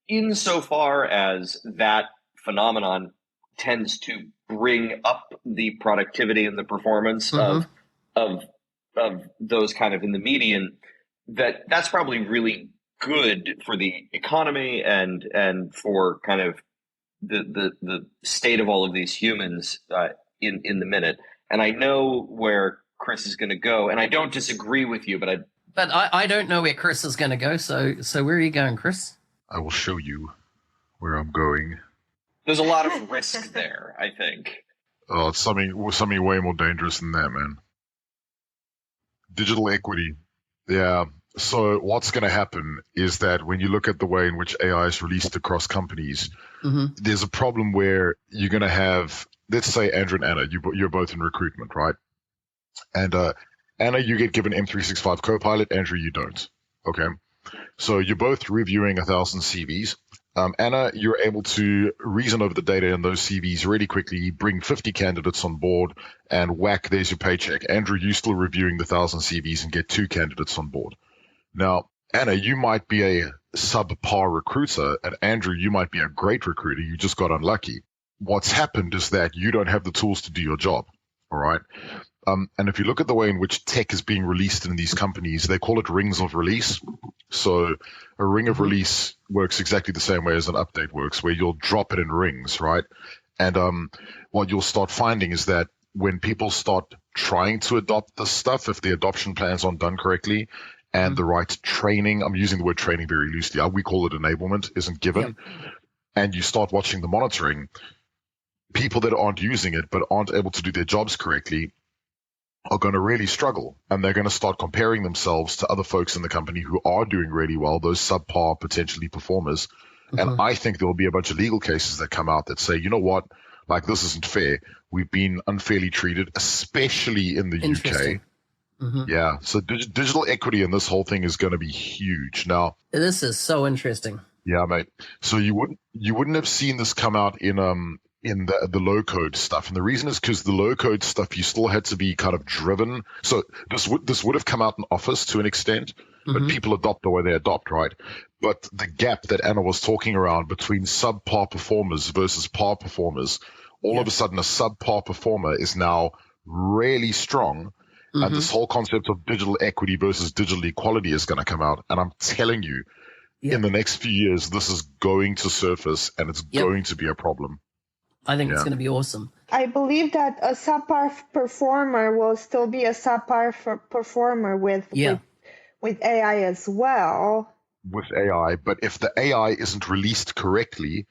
insofar as that phenomenon tends to bring up the productivity and the performance of those kind of in the median, that's probably really good for the economy and for kind of the state of all of these humans in the minute. And I know where Chris is going to go, and I don't disagree with you, but I don't know where Chris is going to go. So where are you going, Chris? I will show you where I'm going. There's a lot of risk there, I think. Oh, it's something way more dangerous than that, man. Digital equity. Yeah. So what's going to happen is that when you look at the way in which AI is released across companies, there's a problem where you're going to have, let's say Andrew and Anna, you're both in recruitment, right? And Anna, you get given M365 Copilot. Andrew, you don't. Okay. So you're both reviewing 1,000 CVs. Anna, you're able to reason over the data in those CVs really quickly, bring 50 candidates on board, and whack, there's your paycheck. Andrew, you still reviewing the 1,000 CVs and get 2 candidates on board. Now, Anna, you might be a subpar recruiter, and Andrew, you might be a great recruiter. You just got unlucky. What's happened is that you don't have the tools to do your job, all right? And if you look at the way in which tech is being released in these companies, they call it rings of release. So a ring of release works exactly the same way as an update works, where you'll drop it in rings, right? And what you'll start finding is that when people start trying to adopt this stuff, if the adoption plans aren't done correctly and the right training, I'm using the word training very loosely, we call it enablement, isn't given, and you start watching the monitoring, people that aren't using it but aren't able to do their jobs correctly are going to really struggle, and they're going to start comparing themselves to other folks in the company who are doing really well, those subpar potentially performers. And I think there will be a bunch of legal cases that come out that say, you know what, like, this isn't fair. We've been unfairly treated, especially in the UK. Yeah, so digital equity in this whole thing is going to be huge. Now, this is so interesting. Yeah, mate. So you wouldn't have seen this come out in the low code stuff, and the reason is because the low code stuff you still had to be kind of driven. So this would have come out in Office to an extent, but people adopt the way they adopt, right? But the gap that Anna was talking around between subpar performers versus par performers, all of a sudden a subpar performer is now really strong. And this whole concept of digital equity versus digital equality is going to come out. And I'm telling you, in the next few years, this is going to surface and it's going to be a problem. I think it's going to be awesome. I believe that a subpar performer will still be a subpar performer with AI as well. With AI, but if the AI isn't released correctly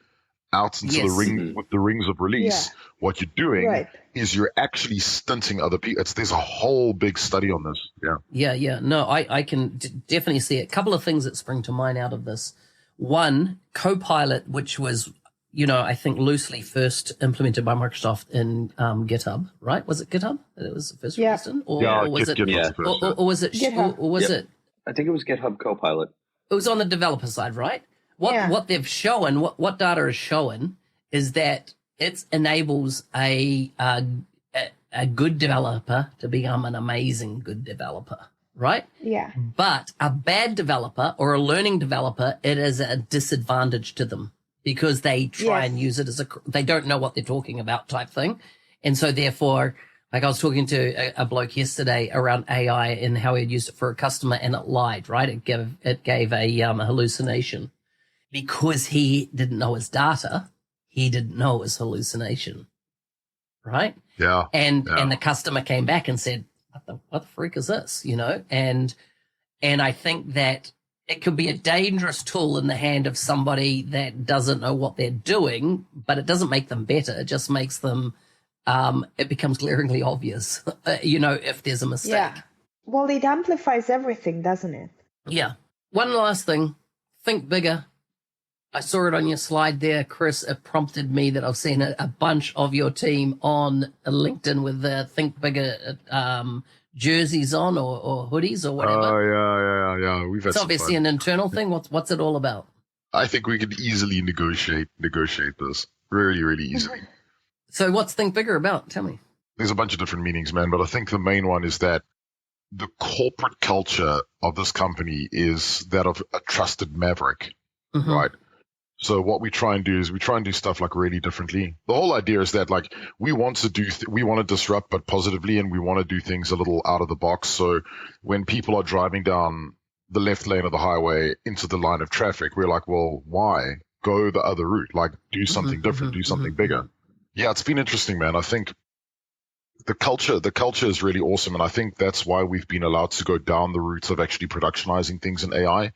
out into the ring with the rings of release, what you're doing is you're actually stunting other people. There's a whole big study on this. Yeah. No, I can definitely see it. A couple of things that spring to mind out of this. One, Copilot, which was, I think loosely first implemented by Microsoft in GitHub, right? Was it GitHub that it was first released in? Or was it GitHub? Or was it GitHub? Or was it? I think it was GitHub Copilot. It was on the developer side, right? What they've shown, what data is showing, is that it enables a good developer to become an amazing good developer, right? Yeah. But a bad developer or a learning developer, it is a disadvantage to them because they try and use it as they don't know what they're talking about type thing. And so therefore, like I was talking to a bloke yesterday around AI and how he'd used it for a customer and it lied, right? It gave a hallucination because he didn't know his data. He didn't know it was hallucination, right? Yeah. And the customer came back and said, what the freak is this? And I think that it could be a dangerous tool in the hand of somebody that doesn't know what they're doing, but it doesn't make them better. It just makes them, it becomes glaringly obvious, if there's a mistake. Yeah. Well, it amplifies everything, doesn't it? Yeah. One last thing, think bigger. I saw it on your slide there, Chris. It prompted me that I've seen a bunch of your team on LinkedIn with the Think Bigger jerseys on or hoodies or whatever. Oh, yeah. It's obviously an internal thing. What's it all about? I think we could easily negotiate this. Really, really easily. So what's Think Bigger about? Tell me. There's a bunch of different meanings, man, but I think the main one is that the corporate culture of this company is that of a trusted maverick, right? So what we try and do is we try and do stuff like really differently. The whole idea is that like we want to disrupt, but positively, and we want to do things a little out of the box. So when people are driving down the left lane of the highway into the line of traffic, we're like, well, why? Go the other route, like do something different, do something bigger. Yeah, it's been interesting, man. I think the culture is really awesome. And I think that's why we've been allowed to go down the route of actually productionizing things in AI.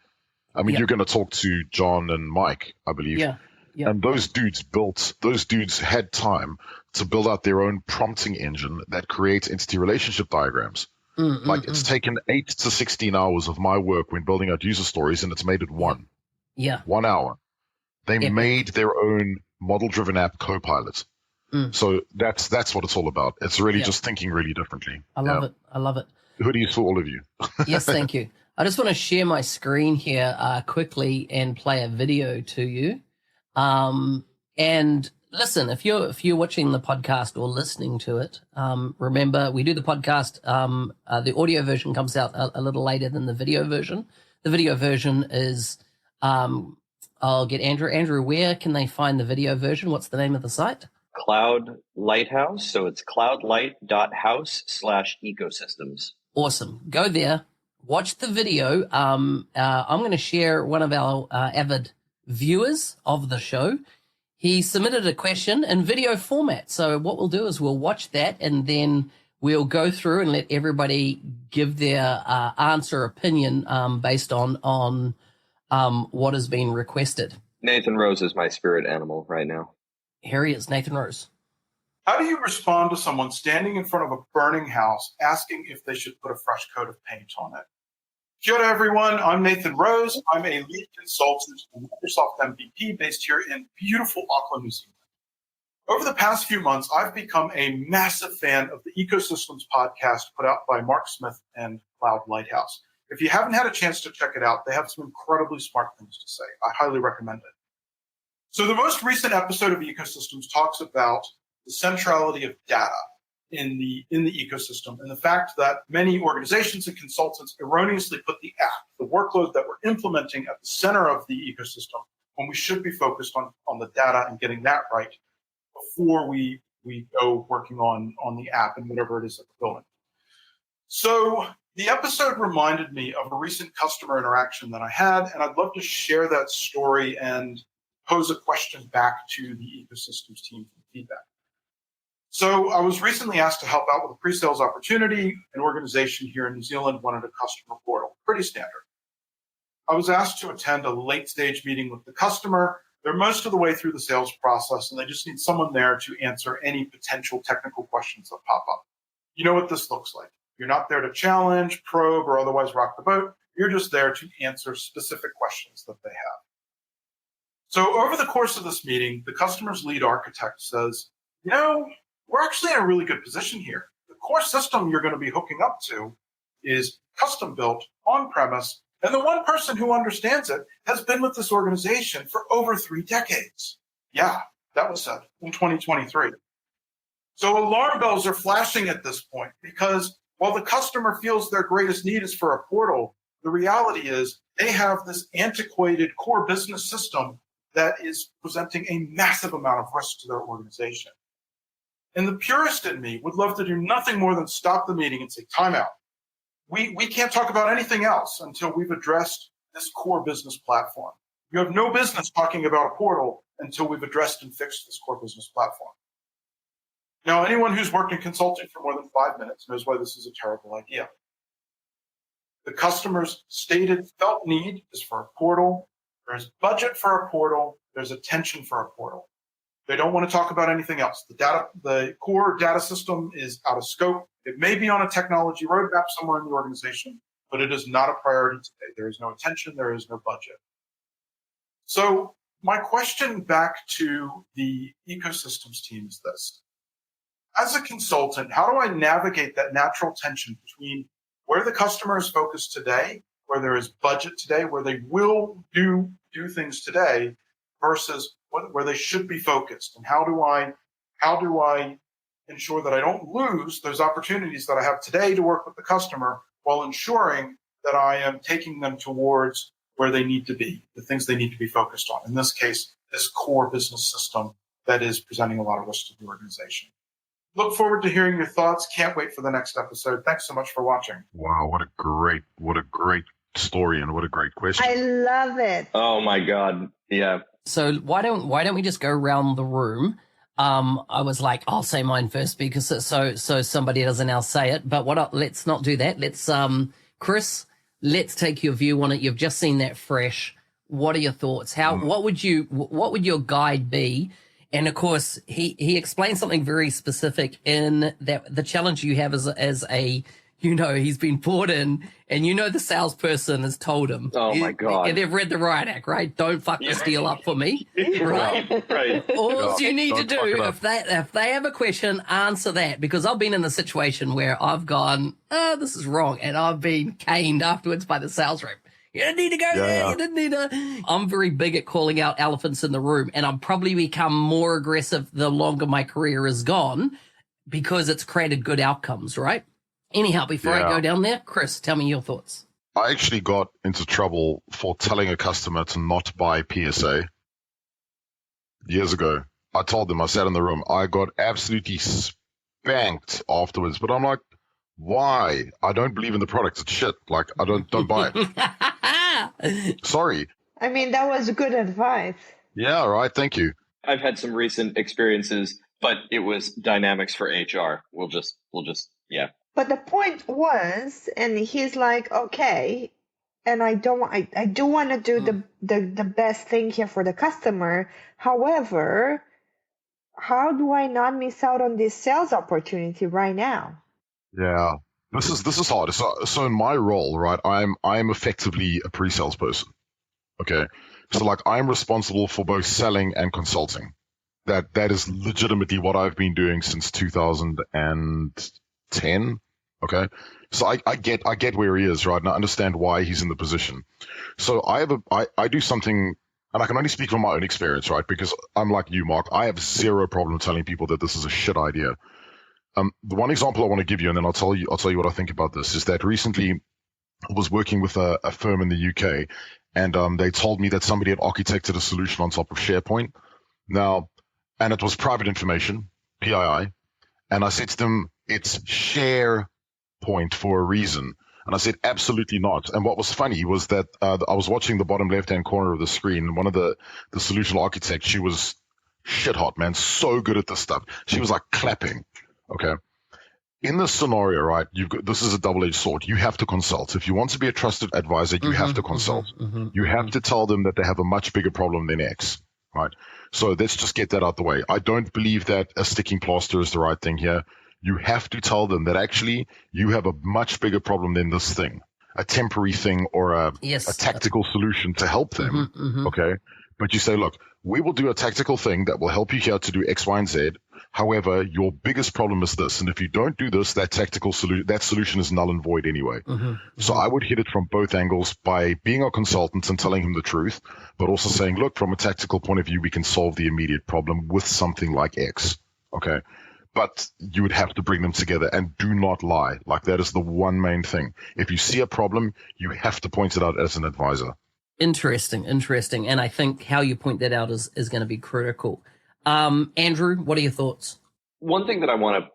I mean, you're going to talk to John and Mike, I believe. Yeah. And those dudes had time to build out their own prompting engine that creates entity relationship diagrams. It's taken 8 to 16 hours of my work when building out user stories, and it's made it 1 hour. They made their own model-driven app Copilot. So that's what it's all about. It's really just thinking really differently. I love it. Hoodies for all of you. Yes, thank you. I just want to share my screen here quickly and play a video to you. And listen, if you're watching the podcast or listening to it, remember we do the podcast. The audio version comes out a little later than the video version. The video version is, I'll get Andrew. Andrew, where can they find the video version? What's the name of the site? Cloud Lighthouse. So it's cloudlight.house/ecosystems. Awesome. Go there. Watch the video. I'm going to share one of our avid viewers of the show. He submitted a question in video format. So what we'll do is we'll watch that and then we'll go through and let everybody give their answer opinion based on what has been requested. Nathan Rose is my spirit animal right now. Here he is, Nathan Rose. How do you respond to someone standing in front of a burning house asking if they should put a fresh coat of paint on it? Kia ora, everyone. I'm Nathan Rose. I'm a lead consultant and Microsoft MVP based here in beautiful Auckland, New Zealand. Over the past few months, I've become a massive fan of the Ecosystems podcast put out by Mark Smith and Cloud Lighthouse. If you haven't had a chance to check it out, they have some incredibly smart things to say. I highly recommend it. So the most recent episode of Ecosystems talks about the centrality of data in the ecosystem and the fact that many organizations and consultants erroneously put the app, the workload that we're implementing, at the center of the ecosystem when we should be focused on the data and getting that right before we go working on the app and whatever it is that we're building. So the episode reminded me of a recent customer interaction that I had, and I'd love to share that story and pose a question back to the Ecosystems team for feedback. So I was recently asked to help out with a pre-sales opportunity. An organization here in New Zealand wanted a customer portal, pretty standard. I was asked to attend a late-stage meeting with the customer. They're most of the way through the sales process, and they just need someone there to answer any potential technical questions that pop up. You know what this looks like. You're not there to challenge, probe, or otherwise rock the boat. You're just there to answer specific questions that they have. So over the course of this meeting, the customer's lead architect says, we're actually in a really good position here. The core system you're going to be hooking up to is custom built on-premise, and the one person who understands it has been with this organization for over 3 decades. Yeah, that was said in 2023. So alarm bells are flashing at this point because while the customer feels their greatest need is for a portal, the reality is they have this antiquated core business system that is presenting a massive amount of risk to their organization. And the purist in me would love to do nothing more than stop the meeting and say, time out. We can't talk about anything else until we've addressed this core business platform. You have no business talking about a portal until we've addressed and fixed this core business platform. Now, anyone who's worked in consulting for more than 5 minutes knows why this is a terrible idea. The customer's stated felt need is for a portal. There's budget for a portal. There's attention for a portal. They don't want to talk about anything else. The core data system is out of scope. It may be on a technology roadmap somewhere in the organization, but it is not a priority today. There is no attention. There is no budget. So my question back to the Ecosystems team is this. As a consultant, how do I navigate that natural tension between where the customer is focused today, where there is budget today, where they will do things today, versus where they should be focused? And how do I ensure that I don't lose those opportunities that I have today to work with the customer while ensuring that I am taking them towards where they need to be, the things they need to be focused on? In this case, this core business system that is presenting a lot of risk to the organization. Look forward to hearing your thoughts. Can't wait for the next episode. Thanks so much for watching. Wow, what a great story and what a great question. I love it. Oh my God. Yeah. So why don't we just go around the room? I was like, I'll say mine first because so somebody doesn't else say it. But let's not do that. Let's Chris, let's take your view on it. You've just seen that fresh. What are your thoughts? What would your guide be? And of course, he explained something very specific in that the challenge you have as a, he's been brought in and the salesperson has told him. Oh my God. And they've read the riot act, right? Don't fuck this deal up for me. Right. Right. All you need to do, if they have a question, answer that. Because I've been in a situation where I've gone, this is wrong. And I've been caned afterwards by the sales rep. You didn't need to go there. You didn't need to. I'm very big at calling out elephants in the room, and I've probably become more aggressive the longer my career has gone because it's created good outcomes, right? Anyhow, before I go down there, Chris, tell me your thoughts. I actually got into trouble for telling a customer to not buy PSA years ago. I told them, I sat in the room, I got absolutely spanked afterwards, but I'm like, why? I don't believe in the product. It's shit. Like, I don't buy it. Sorry. I mean, that was good advice. Yeah, right. Thank you. I've had some recent experiences, but it was dynamics for HR. We'll just, yeah. But the point was, and he's like, okay, and I do want to do the best thing here for the customer. However, how do I not miss out on this sales opportunity right now? Yeah, this is hard. So in my role, right, I'm effectively a pre-sales person. Okay, so like I'm responsible for both selling and consulting. That is legitimately what I've been doing since 2010. Okay. So I get where he is, right? And I understand why he's in the position. So I do something, and I can only speak from my own experience, right? Because I'm like you, Mark. I have zero problem telling people that this is a shit idea. The one example I want to give you, and then I'll tell you what I think about this, is that recently I was working with a firm in the UK, and they told me that somebody had architected a solution on top of SharePoint. Now, and it was private information, PII, and I said to them, it's SharePoint for a reason. And I said, absolutely not. And what was funny was that I was watching the bottom left-hand corner of the screen, and one of the solution architects, she was shit hot, man, so good at this stuff. She was like clapping. Okay. In this scenario, right, this is a double-edged sword. You have to consult. If you want to be a trusted advisor, you have to consult. You have to tell them that they have a much bigger problem than X, right? So let's just get that out the way. I don't believe that a sticking plaster is the right thing here. You have to tell them that actually you have a much bigger problem than this thing, a temporary thing or a tactical solution to help them, okay? But you say, look, we will do a tactical thing that will help you here to do X, Y, and Z. However, your biggest problem is this. And if you don't do this, that solution is null and void anyway. So I would hit it from both angles by being a consultant and telling him the truth, but also saying, look, from a tactical point of view, we can solve the immediate problem with something like X. Okay. But you would have to bring them together, and do not lie. Like, that is the one main thing. If you see a problem, you have to point it out as an advisor. Interesting. And I think how you point that out is going to be critical. Andrew, what are your thoughts? One thing that I want to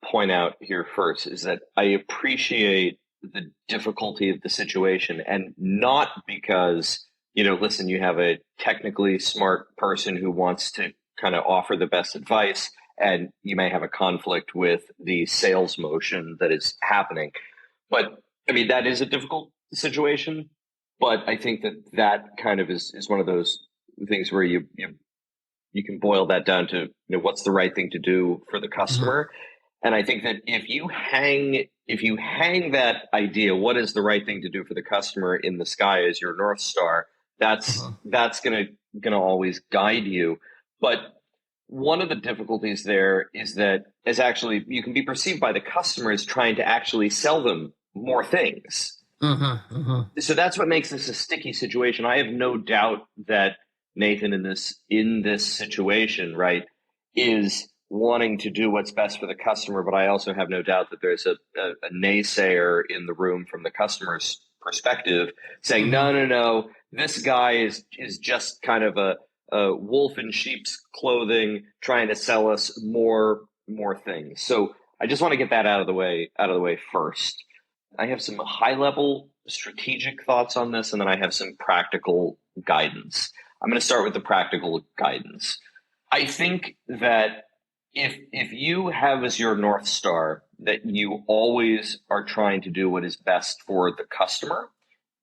point out here first is that I appreciate the difficulty of the situation, and not because, listen, you have a technically smart person who wants to kind of offer the best advice, and you may have a conflict with the sales motion that is happening. But I mean, that is a difficult situation. But I think that kind of is one of those things where you can boil that down to what's the right thing to do for the customer. And I think that if you hang that idea, what is the right thing to do for the customer, in the sky as your North Star, that's gonna always guide you. But one of the difficulties there is that you can be perceived by the customer as trying to actually sell them more things. So that's what makes this a sticky situation. I have no doubt that Nathan in this situation, right, is wanting to do what's best for the customer, but I also have no doubt that there's a naysayer in the room from the customer's perspective saying, no, this guy is just kind of a wolf in sheep's clothing trying to sell us more things. So I just want to get that out of the way first. I have some high-level strategic thoughts on this, and then I have some practical guidance. I'm going to start with the practical guidance. I think that if you have as your North Star that you always are trying to do what is best for the customer,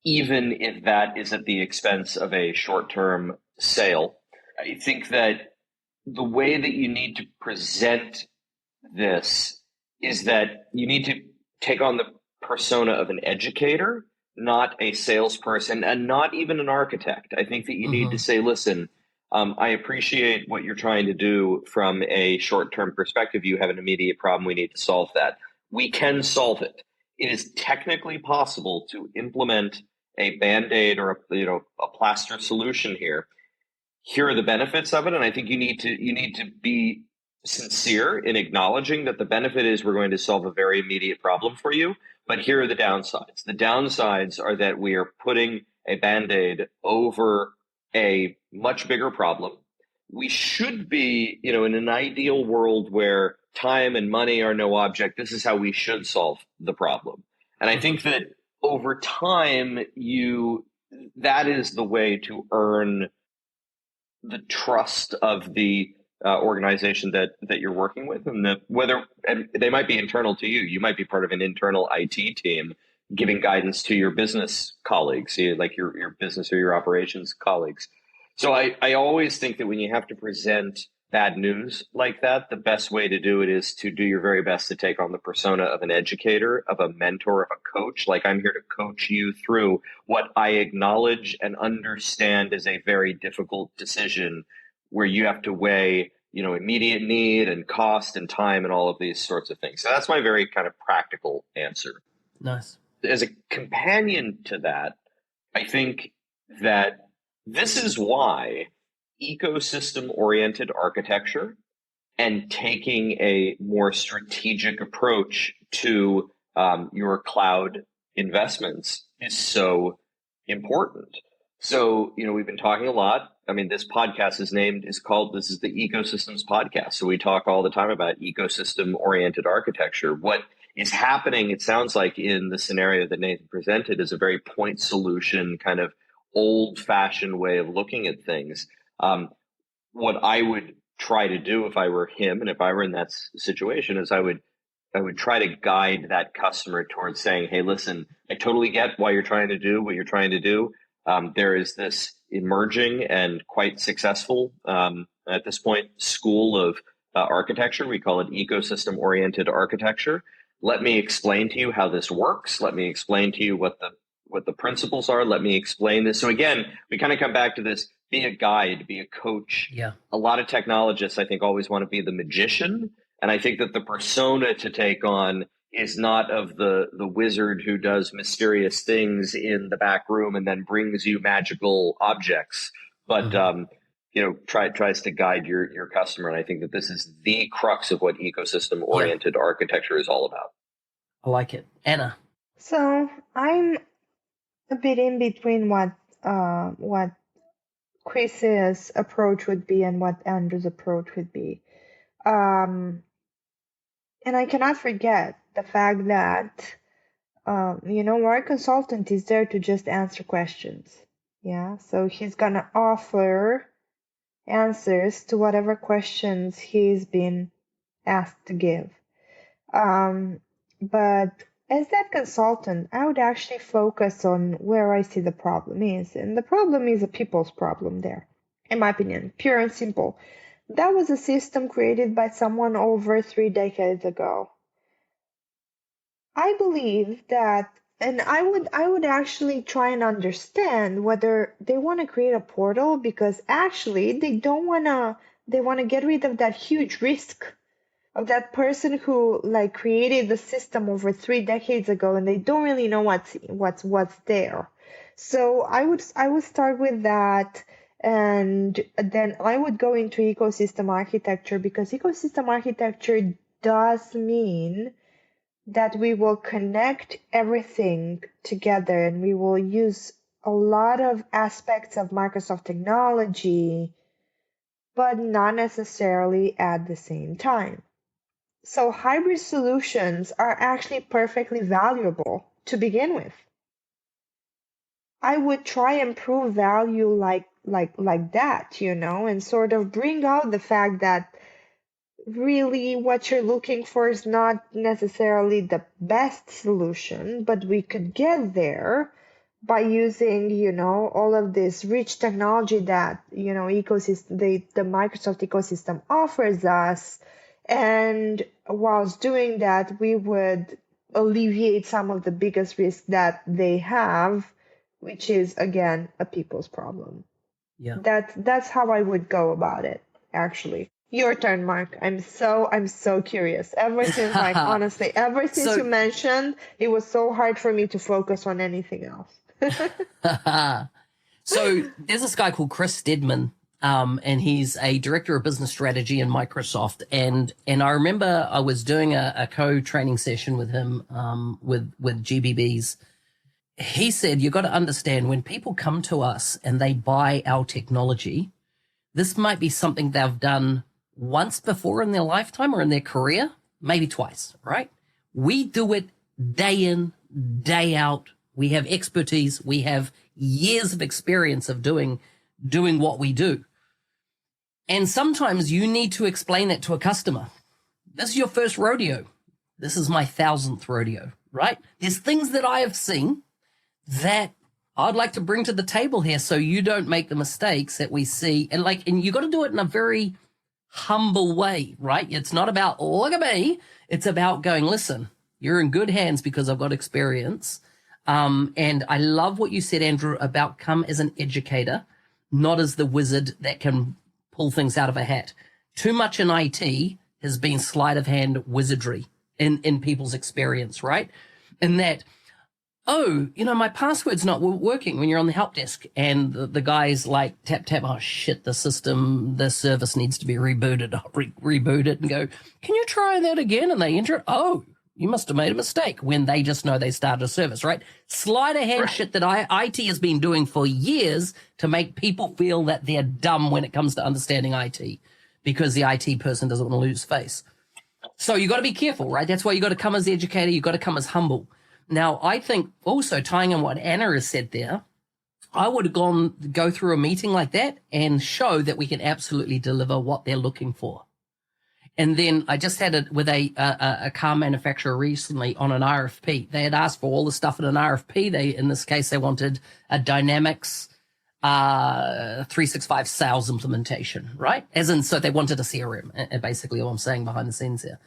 even if that is at the expense of a short-term sale, I think that the way that you need to present this is that you need to take on the persona of an educator, not a salesperson, and not even an architect. I think that you need to say, listen, I appreciate what you're trying to do from a short-term perspective. You have an immediate problem. We need to solve that. We can solve it. It is technically possible to implement a Band-Aid or a plaster solution here. Here are the benefits of it, and I think you need to be sincere in acknowledging that the benefit is we're going to solve a very immediate problem for you. But here are the downsides. The downsides are that we are putting a Band-Aid over a much bigger problem. We should be, in an ideal world where time and money are no object, this is how we should solve the problem. And I think that over time, that is the way to earn the trust of the organization that you're working with, and they might be internal to you. You might be part of an internal IT team giving guidance to your business colleagues, like your business or your operations colleagues. So I always think that when you have to present bad news like that, the best way to do it is to do your very best to take on the persona of an educator, of a mentor, of a coach. Like, I'm here to coach you through what I acknowledge and understand is a very difficult decision where you have to weigh immediate need and cost and time and all of these sorts of things. So that's my very kind of practical answer. Nice. As a companion to that, I think that this is why ecosystem-oriented architecture and taking a more strategic approach to your cloud investments is so important. So, we've been talking a lot. I mean, this podcast this is the Ecosystems Podcast. So we talk all the time about ecosystem-oriented architecture. What is happening, it sounds like, in the scenario that Nathan presented, is a very point solution, kind of old-fashioned way of looking at things. What I would try to do if I were him and if I were in that situation is I would try to guide that customer towards saying, hey, listen, I totally get why you're trying to do what you're trying to do. There is this emerging and quite successful at this point school of architecture. We call it ecosystem-oriented architecture. Let me explain to you how this works. Let me explain to you what the principles are. Let me explain this. So again, we kind of come back to this: be a guide, be a coach. Yeah. A lot of technologists, I think, always want to be the magician. And I think that the persona to take on is not of the wizard who does mysterious things in the back room and then brings you magical objects, but tries to guide your customer. And I think that this is the crux of what ecosystem-oriented architecture is all about. I like it. Anna. So I'm a bit in between what Chris's approach would be and what Andrew's approach would be. And I cannot forget the fact that, our consultant is there to just answer questions. Yeah, so he's going to offer answers to whatever questions he's been asked to give. But as that consultant, I would actually focus on where I see the problem is. And the problem is a people's problem there, in my opinion, pure and simple. That was a system created by someone over 3 decades ago. I believe that, and I would actually try and understand whether they want to create a portal because actually they want to get rid of that huge risk of that person who created the system over 3 decades ago and they don't really know what's there. So I would start with that. And then I would go into ecosystem architecture because ecosystem architecture does mean that we will connect everything together and we will use a lot of aspects of Microsoft technology, but not necessarily at the same time. So hybrid solutions are actually perfectly valuable to begin with. I would try and prove value like that, and sort of bring out the fact that really what you're looking for is not necessarily the best solution, but we could get there by using, all of this rich technology that, ecosystem, the Microsoft ecosystem offers us. And whilst doing that, we would alleviate some of the biggest risks that they have, which is, again, a people's problem. Yeah. That's how I would go about it, actually. Your turn, Mark. I'm so curious. Ever since you mentioned, it was so hard for me to focus on anything else. So there's this guy called Chris Stedman, and he's a director of business strategy in Microsoft. And I remember I was doing a co-training session with him, with GBBs. He said, you got to understand when people come to us and they buy our technology, this might be something they've done once before in their lifetime or in their career, maybe twice, right? We do it day in, day out. We have expertise. We have years of experience of doing what we do. And sometimes you need to explain it to a customer. This is your first rodeo. This is my 1,000th rodeo, right? There's things that I have seen that I'd like to bring to the table here so you don't make the mistakes that we see. And you got to do it in a very humble way, right? It's not about, look at me. It's about going, listen, you're in good hands because I've got experience. And I love what you said, Andrew, about come as an educator, not as the wizard that can pull things out of a hat. too much in IT has been sleight of hand wizardry in people's experience, right? In that, oh, my password's not working when you're on the help desk, and the guy's like, tap, tap, oh shit, the service needs to be rebooted. I'll reboot it and go, can you try that again? And they enter it. Oh, you must have made a mistake, when they just know they started a service, right? Sleight of hand shit that IT has been doing for years to make people feel that they're dumb when it comes to understanding IT, because the IT person doesn't want to lose face. So you got to be careful, right? That's why you got to come as the educator. You got to come as humble. Now, I think also tying in what Anna has said there, I would have go through a meeting like that and show that we can absolutely deliver what they're looking for. And then I just had it with a car manufacturer recently on an RFP. They had asked for all the stuff in an RFP. In this case, they wanted a Dynamics 365 sales implementation, right? So they wanted a CRM, basically all I'm saying behind the scenes here.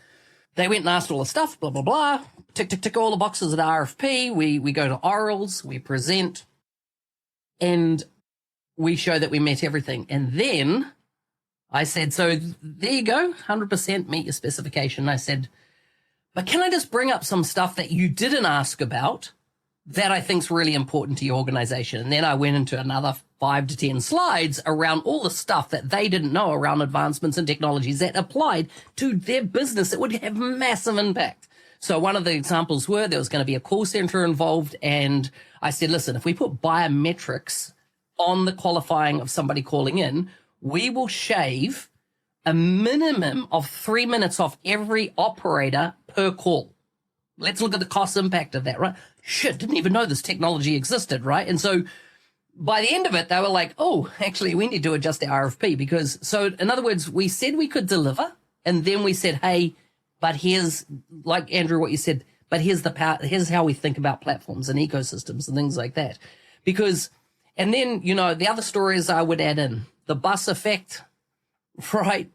They went and asked all the stuff, blah, blah, blah, tick, tick, tick all the boxes at RFP. We go to orals, we present, and we show that we met everything. And then I said, so there you go, 100% meet your specification. I said, but can I just bring up some stuff that you didn't ask about that I think is really important to your organization? And then I went into another 5 to 10 slides around all the stuff that they didn't know around advancements and technologies that applied to their business that would have massive impact. So one of the examples were there was going to be a call center involved. And I said, listen, if we put biometrics on the qualifying of somebody calling in, we will shave a minimum of 3 minutes off every operator per call. Let's look at the cost impact of that, right? Shit, didn't even know this technology existed, right? And so by the end of it, they were like, oh, actually, we need to adjust our RFP because, so in other words, we said we could deliver, and then we said, hey, but here's, like Andrew, what you said, but here's the power, here's how we think about platforms and ecosystems and things like that. Because, and then, the other stories I would add in, the bus effect, right?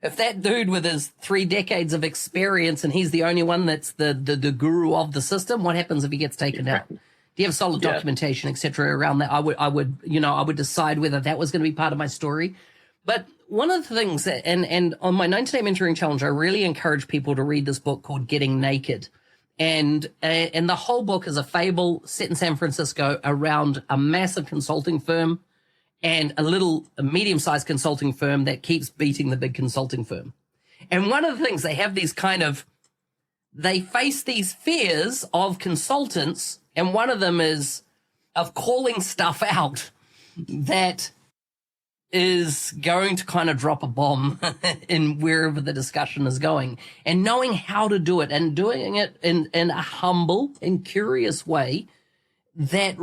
If that dude with his 3 decades of experience and he's the only one that's the guru of the system, what happens if he gets taken out? Do you have solid documentation, et cetera, around that? I would decide whether that was going to be part of my story. But one of the things that, and on my 90-day mentoring challenge, I really encourage people to read this book called Getting Naked. And the whole book is a fable set in San Francisco around a massive consulting firm and a medium-sized consulting firm that keeps beating the big consulting firm. And one of the things, they have these they face these fears of consultants, and one of them is of calling stuff out that is going to kind of drop a bomb in wherever the discussion is going, and knowing how to do it and doing it in a humble and curious way that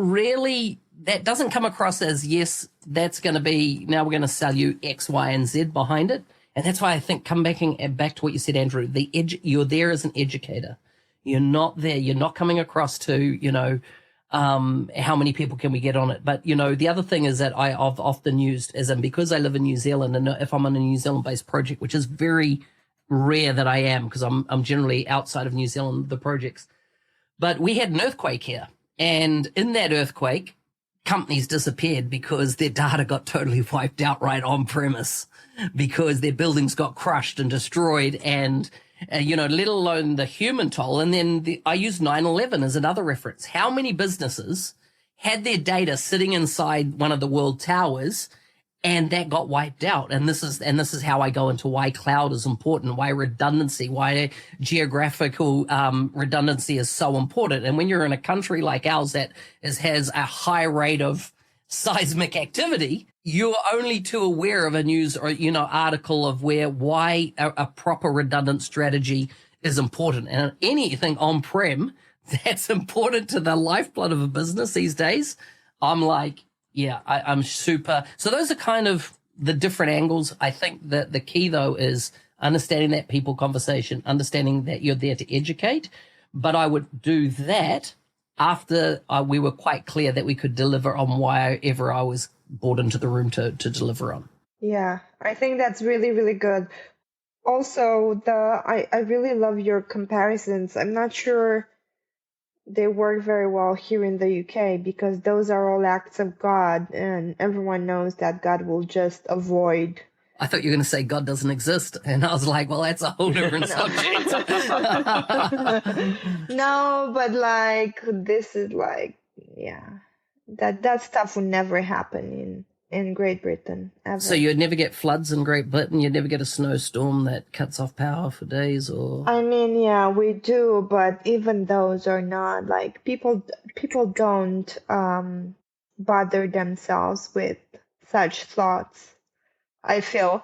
doesn't come across as, yes, that's going to be, now we're going to sell you X, Y, and Z behind it. And that's why I think, come back to what you said, Andrew, you're there as an educator. You're not there. You're not coming across to, how many people can we get on it? But, the other thing is that I've often used because I live in New Zealand, and if I'm on a New Zealand-based project, which is very rare that I am, because I'm generally outside of New Zealand, the projects. But we had an earthquake here. And in that earthquake, companies disappeared because their data got totally wiped out right on premise, because their buildings got crushed and destroyed, and let alone the human toll. And then I use 9/11 as another reference. How many businesses had their data sitting inside one of the world towers, and that got wiped out? And this is how I go into why cloud is important, why redundancy, why geographical redundancy is so important. And when you're in a country like ours that has a high rate of seismic activity, you're only too aware of a news or article of why a proper redundant strategy is important. And anything on-prem that's important to the lifeblood of a business these days, I'm like, yeah, I'm super. So those are kind of the different angles. I think that the key, though, is understanding that people conversation, understanding that you're there to educate. But I would do that after we were quite clear that we could deliver on whatever I was brought into the room to deliver on. Yeah, I think that's really, really good. Also, I really love your comparisons. I'm not sure they work very well here in the UK, because those are all acts of God, and everyone knows that God will just avoid I thought you were going to say God doesn't exist. And I was like, well, that's a whole different subject. No, but like this is like, yeah, that stuff would never happen in Great Britain ever. So you'd never get floods in Great Britain? You'd never get a snowstorm that cuts off power for days? Or I mean, yeah, we do, but even those are not like people don't bother themselves with such thoughts, I feel.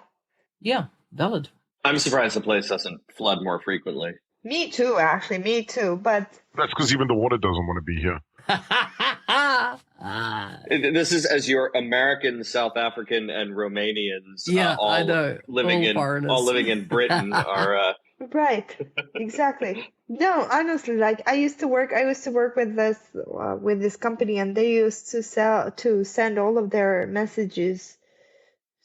Yeah, valid. I'm surprised the place doesn't flood more frequently. Me too, actually, me too. But That's because even the water doesn't want to be here. This is as your American, South African, and Romanians all I know. living in Britain are right, exactly. No, honestly, like I used to work with this company, and they used to send all of their messages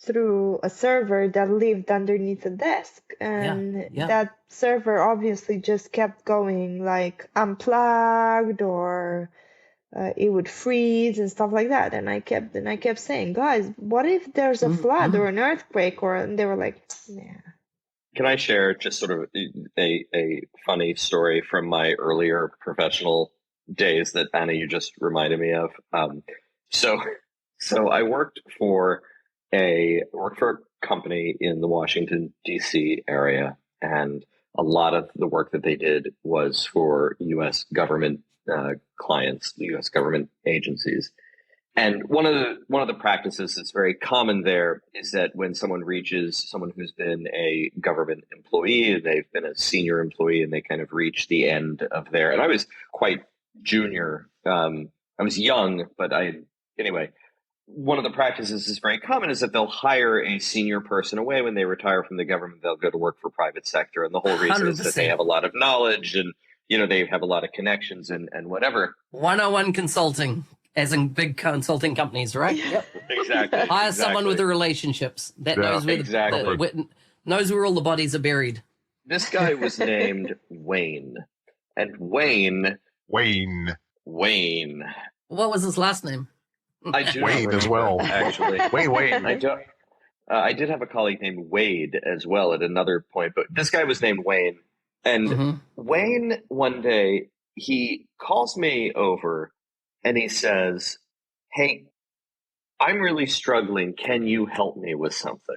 through a server that lived underneath a desk, and that server obviously just kept going, like unplugged, or it would freeze and stuff like that. And I kept saying, guys, what if there's a flood or an earthquake? And they were like, yeah. Can I share just sort of a funny story from my earlier professional days that Anna, you just reminded me of? So I worked for a company in the Washington, D.C. area, and a lot of the work that they did was for U.S. government clients, the U.S. government agencies. And one of the practices that's very common there is that when someone reaches someone who's been a government employee and they've been a senior employee and they kind of reach the end of their, and I was quite junior. I was young, but anyway, one of the practices is very common is that they'll hire a senior person away when they retire from the government. They'll go to work for private sector. And the whole reason 100%. Is that they have a lot of knowledge and, they have a lot of connections and whatever. 101 consulting, as in big consulting companies, right? Yep. Exactly. Hire someone with the relationships that knows where knows where all the bodies are buried. This guy was named Wayne. And Wayne. What was his last name? I do Wayne as well. Actually, Wayne. I did have a colleague named Wade as well at another point, but this guy was named Wayne. And Wayne, one day, he calls me over and he says, "Hey, I'm really struggling. Can you help me with something?"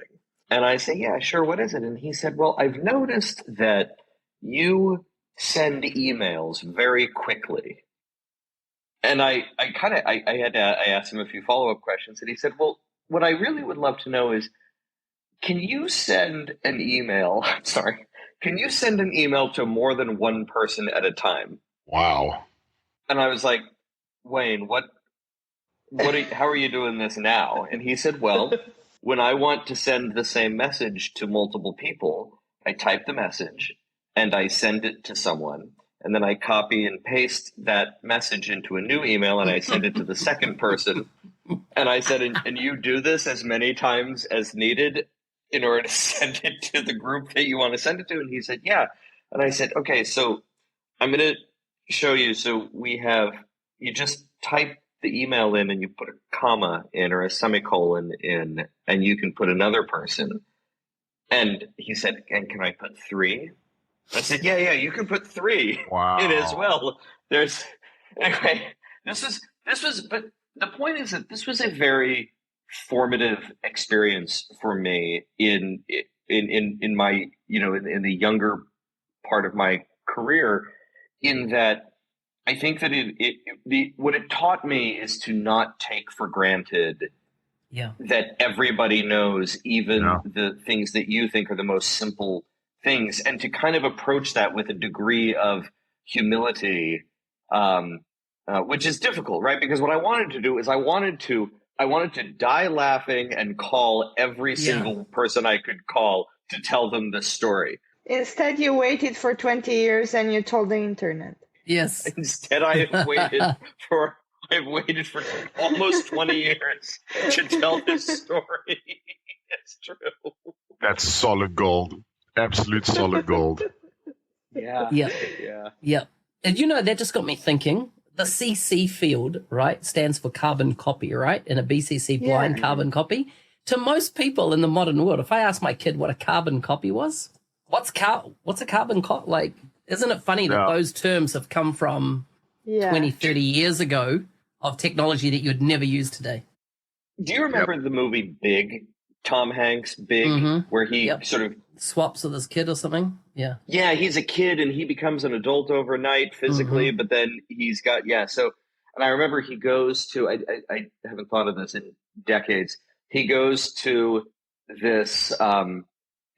And I say, "Yeah, sure. What is it?" And he said, "Well, I've noticed that you send emails very quickly." And I asked him a few follow-up questions, and he said, "Well, what I really would love to know is, can you send an email? Can you send an email to more than one person at a time?" Wow. And I was like, "Wayne, how are you doing this now?" And he said, "Well, when I want to send the same message to multiple people, I type the message and I send it to someone. And then I copy and paste that message into a new email and I send it to the second person." And I said, and you do this as many times as needed in order to send it to the group that you want to send it to? And he said, "Yeah." And I said, "Okay, so I'm going to show you. So you just type the email in and you put a comma in or a semicolon in, and you can put another person." And he said, "And can I put 3?" I said, yeah, you can put 3 in as well. Anyway, but the point is that this was a very formative experience for me in my, in the younger part of my career, in that I think that what it taught me is to not take for granted that everybody knows even the things that you think are the most simple things, and to kind of approach that with a degree of humility, which is difficult, right? Because what I wanted to do is I wanted to die laughing and call every single person I could call to tell them the story. Instead, you waited for 20 years and you told the internet. Yes. Instead, I've waited for almost 20 years to tell this story. It's true. That's solid gold. Absolute solid gold. Yeah. And that just got me thinking. The CC field, right, stands for carbon copy, right? In a BCC blind carbon copy. To most people in the modern world, if I ask my kid what a carbon copy was, what's a carbon copy? Like, isn't it funny that those terms have come from 20, 30 years ago of technology that you'd never use today? Do you remember the movie Big? Tom Hanks, Big, where he sort of swaps with his kid or something? Yeah. Yeah, he's a kid and he becomes an adult overnight physically, but then he's got, so, and I remember he goes to, I haven't thought of this in decades. He goes to this, to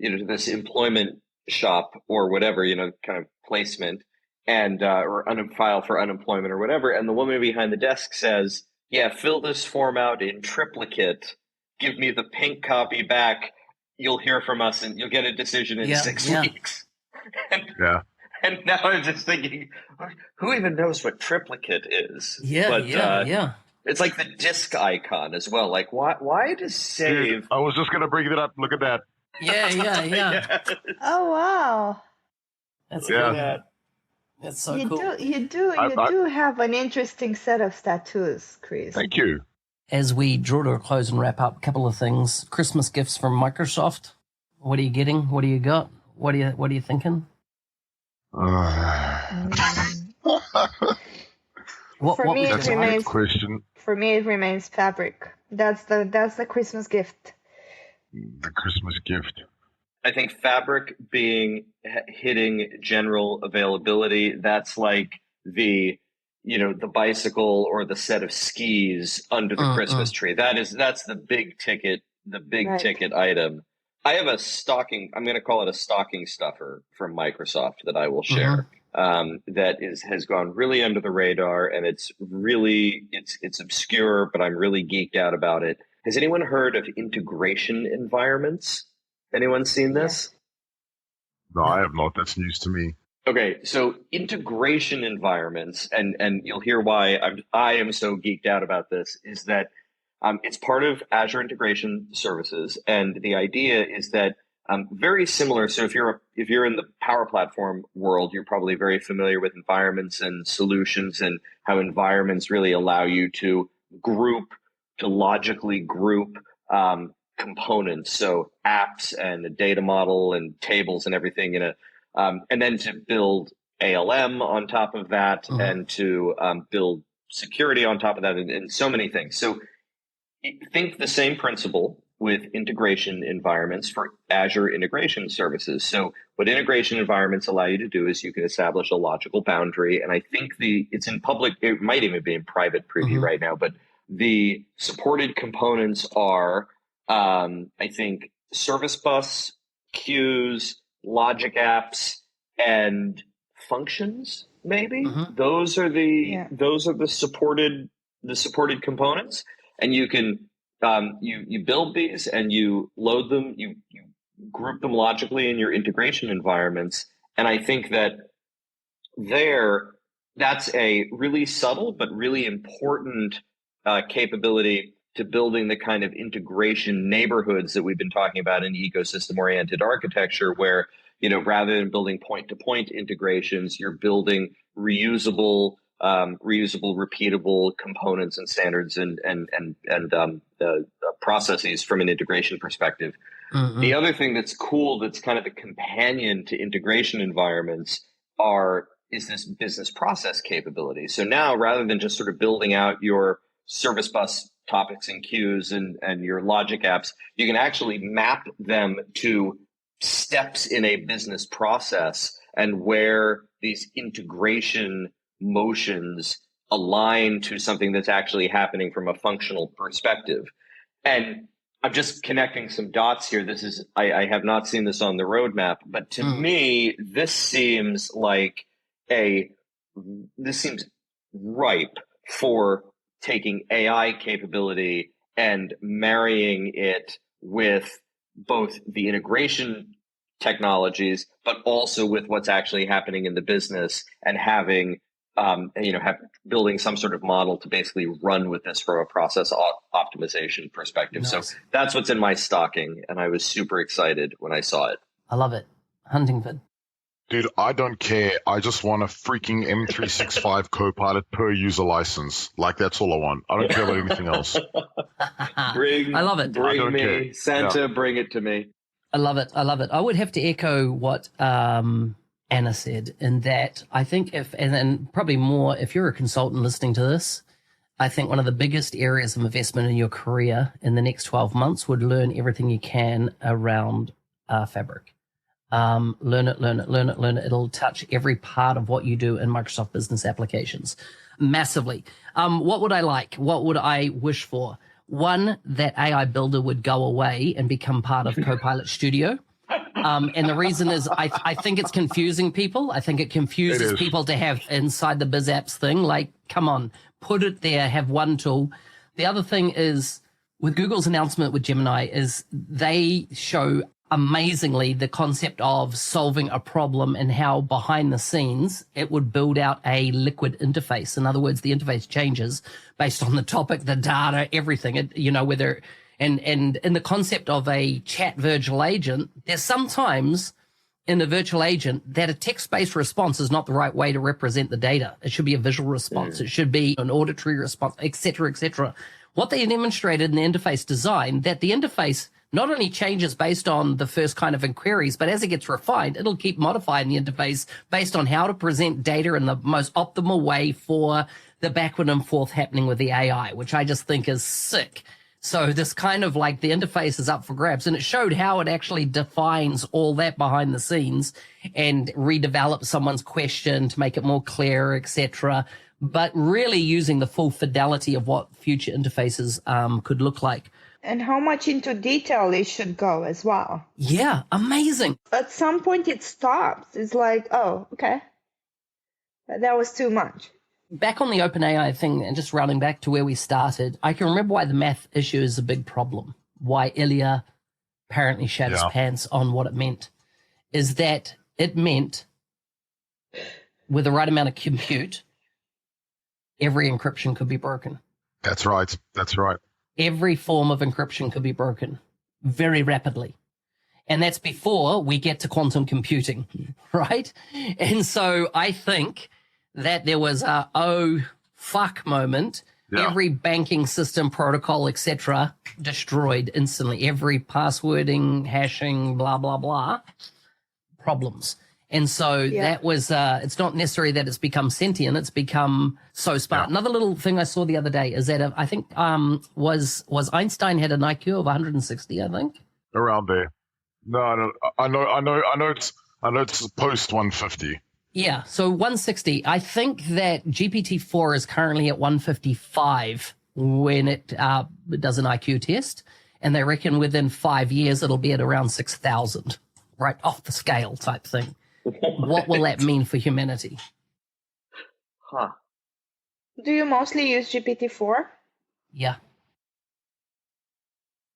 this employment shop or whatever, kind of placement and, or file for unemployment or whatever. And the woman behind the desk says, fill this form out in triplicate. Give me the pink copy back. You'll hear from us and you'll get a decision in 6 weeks. And now I'm just thinking, who even knows what triplicate is? It's like the disk icon as well. Like, why does save? Dude, I was just going to bring it up. Look at that. Yeah. Oh, wow. That's cool. That's so cool. You do have an interesting set of tattoos, Chris. Thank you. As we draw to a close and wrap up, a couple of things. Christmas gifts from Microsoft. What are you getting? What do you got? What are you thinking? For me, that's a good question. For me, it remains fabric. That's the Christmas gift. The Christmas gift. I think fabric hitting general availability. That's like the bicycle or the set of skis under the Christmas tree. That's the big ticket, ticket item. I have a stocking, I'm going to call it a stocking stuffer from Microsoft that I will share. That has gone really under the radar, and it's obscure, but I'm really geeked out about it. Has anyone heard of integration environments? Anyone seen this? No, I have not. That's news to me. Okay, so integration environments, and you'll hear why I am so geeked out about this, is that it's part of Azure Integration Services, and the idea is that very similar. So if you're in the Power Platform world, you're probably very familiar with environments and solutions, and how environments really allow you to logically group components, so apps and a data model and tables and everything and then to build ALM on top of that, and to build security on top of that, and so many things. So think the same principle with integration environments for Azure Integration Services. So what integration environments allow you to do is you can establish a logical boundary. And I think it's in public, it might even be in private preview right now, but the supported components are, I think, service bus, queues, logic apps, and functions. Maybe those are the supported components, and you can you build these and you load them, you group them logically in your integration environments. And I think that that's a really subtle but really important capability to building the kind of integration neighborhoods that we've been talking about in ecosystem-oriented architecture, where rather than building point-to-point integrations, you're building reusable, repeatable components and standards and processes from an integration perspective. The other thing that's cool, that's kind of the companion to integration environments, is this business process capability. So now, rather than just sort of building out your service bus topics and queues and your logic apps, you can actually map them to steps in a business process, and where these integration motions align to something that's actually happening from a functional perspective. And I'm just connecting some dots here. I have not seen this on the roadmap, but to me, this seems ripe for taking AI capability and marrying it with both the integration technologies, but also with what's actually happening in the business, and having building some sort of model to basically run with this from a process optimization perspective. Nice. So that's what's in my stocking, and I was super excited when I saw it. I love it. Huntingford. Dude, I don't care. I just want a freaking M365 Copilot per user license. Like, that's all I want. I don't care about anything else. I love it. Bring me. Care. Santa, bring it to me. I love it. I would have to echo what Anna said in that I think and probably more, if you're a consultant listening to this, I think one of the biggest areas of investment in your career in the next 12 months would learn everything you can around Fabric. Learn it. It'll touch every part of what you do in Microsoft Business applications massively. What would I like? What would I wish for? One, that AI Builder would go away and become part of Copilot Studio. And the reason is I think it's confusing people. I think it confuses people to have inside the Biz Apps thing. Like, come on, put it there, have one tool. The other thing is with Google's announcement with Gemini is they show amazingly the concept of solving a problem and how behind the scenes it would build out a liquid interface. In other words, the interface changes based on the topic, the data, everything, whether, and in the concept of a chat virtual agent, there's sometimes in a virtual agent that a text-based response is not the right way to represent the data. It should be a visual response. It should be an auditory response, et cetera, et cetera. What they demonstrated in the interface design, that the interface not only changes based on the first kind of inquiries, but as it gets refined, it'll keep modifying the interface based on how to present data in the most optimal way for the backward and forth happening with the AI, which I just think is sick. So this kind of like the interface is up for grabs, and it showed how it actually defines all that behind the scenes and redevelops someone's question to make it more clear, etc. But really using the full fidelity of what future interfaces could look like. And how much into detail it should go as well. Yeah, amazing. At some point it stops. It's like, oh, okay. That was too much. Back on the OpenAI thing, and just rounding back to where we started, I can remember why the math issue is a big problem. Why Ilya apparently shat his pants on what it meant. Is that it meant, with the right amount of compute, every encryption could be broken. That's right. Every form of encryption could be broken very rapidly. And that's before we get to quantum computing, right? And so I think that there was a oh fuck moment. Yeah. Every banking system, protocol, etc., destroyed instantly. Every passwording, hashing, blah, blah, blah, problems. And so that was, it's not necessary that it's become sentient, it's become so smart. Yeah. Another little thing I saw the other day is that I think was Einstein had an IQ of 160, I think. Around there. No, I know it's post 150. Yeah, so 160. I think that GPT-4 is currently at 155 when it does an IQ test, and they reckon within 5 years it'll be at around 6,000, right off the scale type thing. What will that mean for humanity? Huh. Do you mostly use GPT-4? Yeah.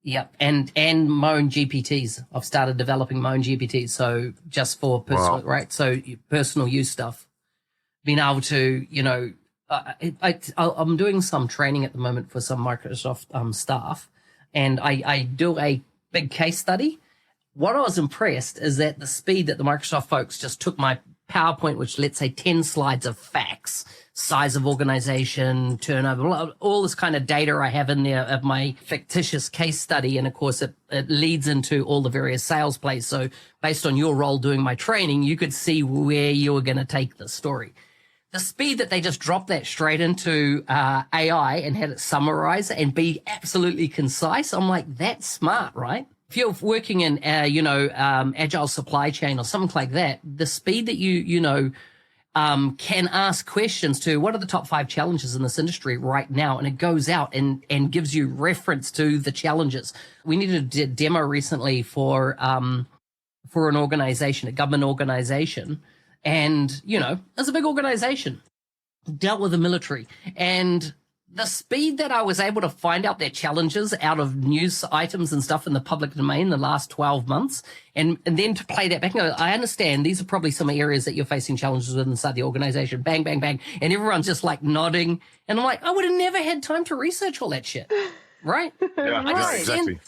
Yep, and my own GPTs. I've started developing my own GPTs, so just for personal, right? So personal use stuff. Being able to, I'm doing some training at the moment for some Microsoft staff, and I do a big case study. What I was impressed is that the speed that the Microsoft folks just took my PowerPoint, which let's say 10 slides of facts, size of organization, turnover, all this kind of data I have in there of my fictitious case study. And of course, it leads into all the various sales plays. So based on your role doing my training, you could see where you were going to take the story. The speed that they just dropped that straight into AI and had it summarize and be absolutely concise, I'm like, that's smart, right? If you're working in, agile supply chain or something like that, the speed that you can ask questions to what are the top 5 challenges in this industry right now, and it goes out and gives you reference to the challenges. We needed a demo recently for an organization, a government organization, and it's a big organization, dealt with the military, and the speed that I was able to find out their challenges out of news items and stuff in the public domain the last 12 months, and then to play that back. I understand these are probably some areas that you're facing challenges with inside the organization. Bang, bang, bang. And everyone's just like nodding. And I'm like, I would have never had time to research all that shit. right? Yeah, I just exactly.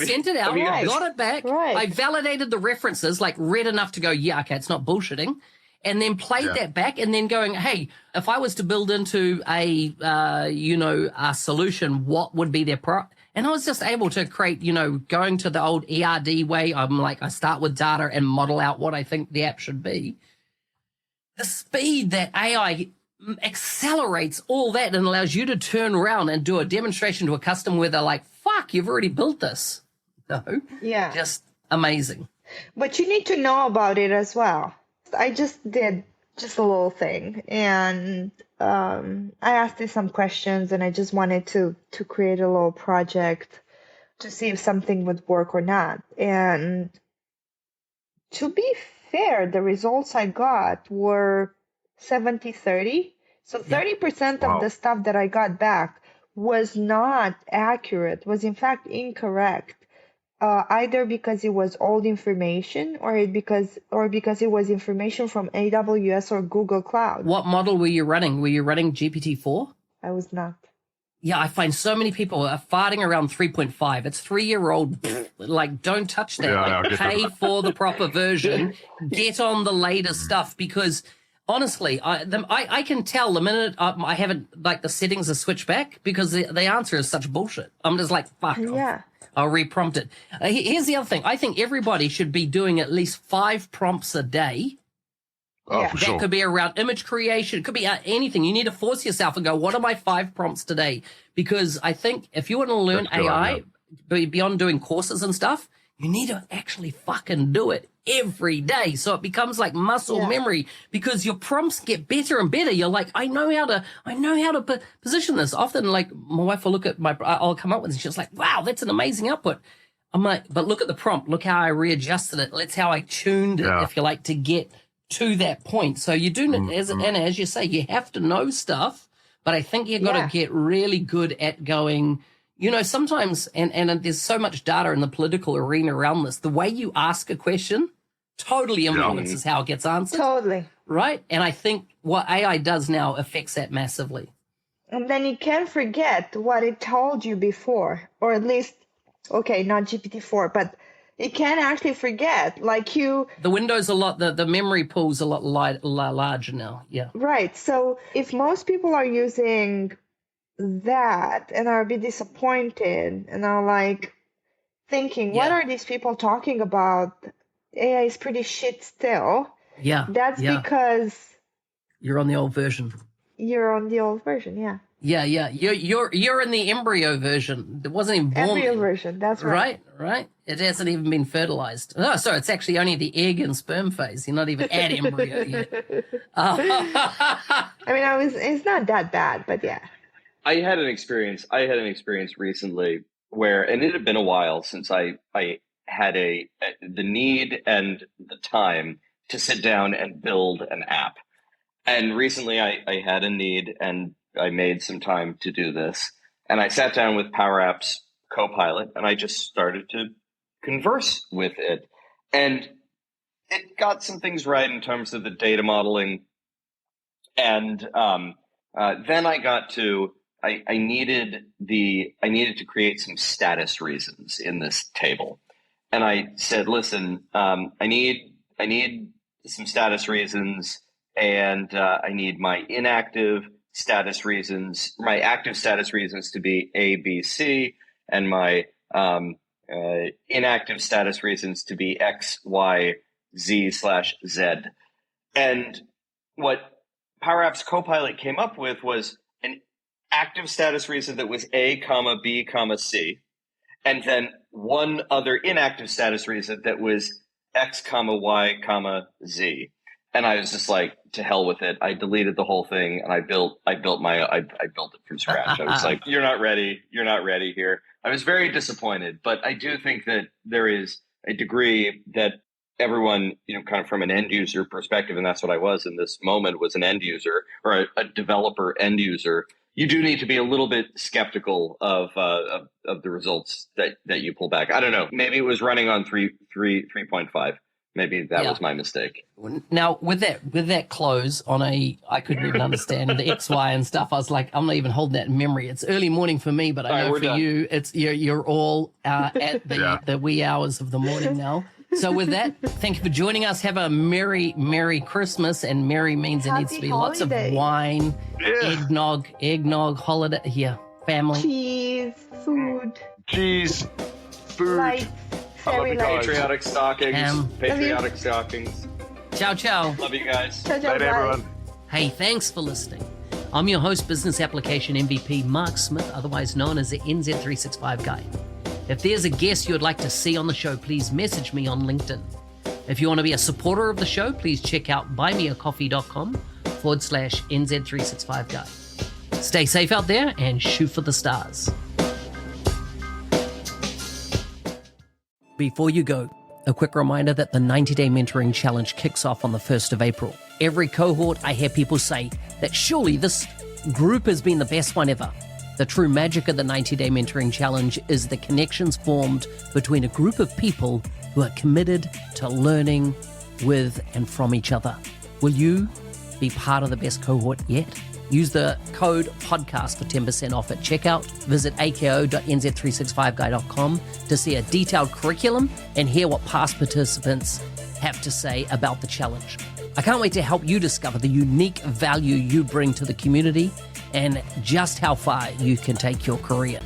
sent it out, Right. got it back. Right. I validated the references, like read enough to go, yeah, okay, it's not bullshitting. And then played that back and then going, hey, if I was to build into a solution, what would be their And I was just able to create, going to the old ERD way. I start with data and model out what I think the app should be. The speed that AI accelerates all that and allows you to turn around and do a demonstration to a customer where they're like, fuck, you've already built this. No, just amazing. But you need to know about it as well. I just did just a little thing, and I asked it some questions, and I just wanted to create a little project to see if something would work or not. And to be fair, the results I got were 70-30. So 30% of the stuff that I got back was not accurate, was in fact incorrect. Either because it was old information or because it was information from AWS or Google Cloud. What model were you running? Were you running GPT-4? I was not. Yeah, I find so many people are farting around 3.5. It's 3-year-old. Like, don't touch that. Yeah, pay for the proper version. Get on the latest stuff because honestly, I can tell the minute I haven't, the settings are switched back because the answer is such bullshit. I'm just like, fuck. Yeah. I'll reprompt it. Here's the other thing. I think everybody should be doing at least 5 prompts a day. Oh, for sure. That could be around image creation. It could be anything. You need to force yourself and go, what are my 5 prompts today? Because I think if you want to learn AI beyond doing courses and stuff, you need to actually fucking do it every day. So it becomes like muscle memory because your prompts get better and better. You're like, I know how to position this. Often, like, my wife will look at I'll come up with it and she's like, wow, that's an amazing output. I'm like, but look at the prompt. Look how I readjusted it. That's how I tuned it, if you like, to get to that point. So you do, as you say, you have to know stuff, but I think you got to get really good at going, sometimes, and there's so much data in the political arena around this, the way you ask a question totally influences how it gets answered. Totally. Right? And I think what AI does now affects that massively. And then you can't forget what it told you before, or at least, okay, not GPT-4, but it can actually forget. The window's a lot, the memory pool's a lot larger now. Yeah. Right. So if most people are using that and are a bit disappointed and are like thinking, what are these people talking about? AI is pretty shit still. Yeah. That's because you're on the old version. You're on the old version, yeah. Yeah. You're in the embryo version. It wasn't even born. Embryo version, that's right. Right. It hasn't even been fertilized. Oh, sorry, it's actually only the egg and sperm phase. You're not even at embryo yet. I mean, it's not that bad, but yeah. I had an experience recently where, and it had been a while since I had the need and the time to sit down and build an app. And recently I had a need and I made some time to do this. And I sat down with Power Apps Copilot and I just started to converse with it. And it got some things right in terms of the data modeling. And then I got to, I needed to create some status reasons in this table. And I said, listen, I need some status reasons, and I need my inactive status reasons, my active status reasons to be A, B, C, and my inactive status reasons to be X, Y, Z/Z. And what Power Apps Copilot came up with was an active status reason that was A, B, C, and then one other inactive status reason that was X, Y, Z. And I was just like, to hell with it. I deleted the whole thing and I built it from scratch. I was like, you're not ready here. I was very disappointed, but I do think that there is a degree that everyone, kind of from an end user perspective, and that's what I was in this moment, was an end user or a developer end user. You do need to be a little bit skeptical of the results that you pull back. I don't know. Maybe it was running on 3.5. Maybe that was my mistake. Now, with that close on I couldn't even understand the X, Y, and stuff. I was like, I'm not even holding that in memory. It's early morning for me, but I know for done. You, it's you're all at the wee hours of the morning now. So with that, thank you for joining us. Have a merry Christmas, and merry means there needs to be lots of wine, eggnog, holiday, family, cheese, food, lights. Patriotic stockings. Ciao. Love you guys. Ciao, everyone. Hey, thanks for listening. I'm your host, Business Application MVP, Mark Smith, otherwise known as the NZ365 Guy. If there's a guest you'd like to see on the show, please message me on LinkedIn. If you want to be a supporter of the show, please check out buymeacoffee.com/NZ365 Guy. Stay safe out there and shoot for the stars. Before you go, a quick reminder that the 90-Day Mentoring Challenge kicks off on the 1st of April. Every cohort, I hear people say that surely this group has been the best one ever. The true magic of the 90-Day Mentoring Challenge is the connections formed between a group of people who are committed to learning with and from each other. Will you be part of the best cohort yet? Use the code podcast for 10% off at checkout. Visit ako.nz365guy.com to see a detailed curriculum and hear what past participants have to say about the challenge. I can't wait to help you discover the unique value you bring to the community and just how far you can take your career.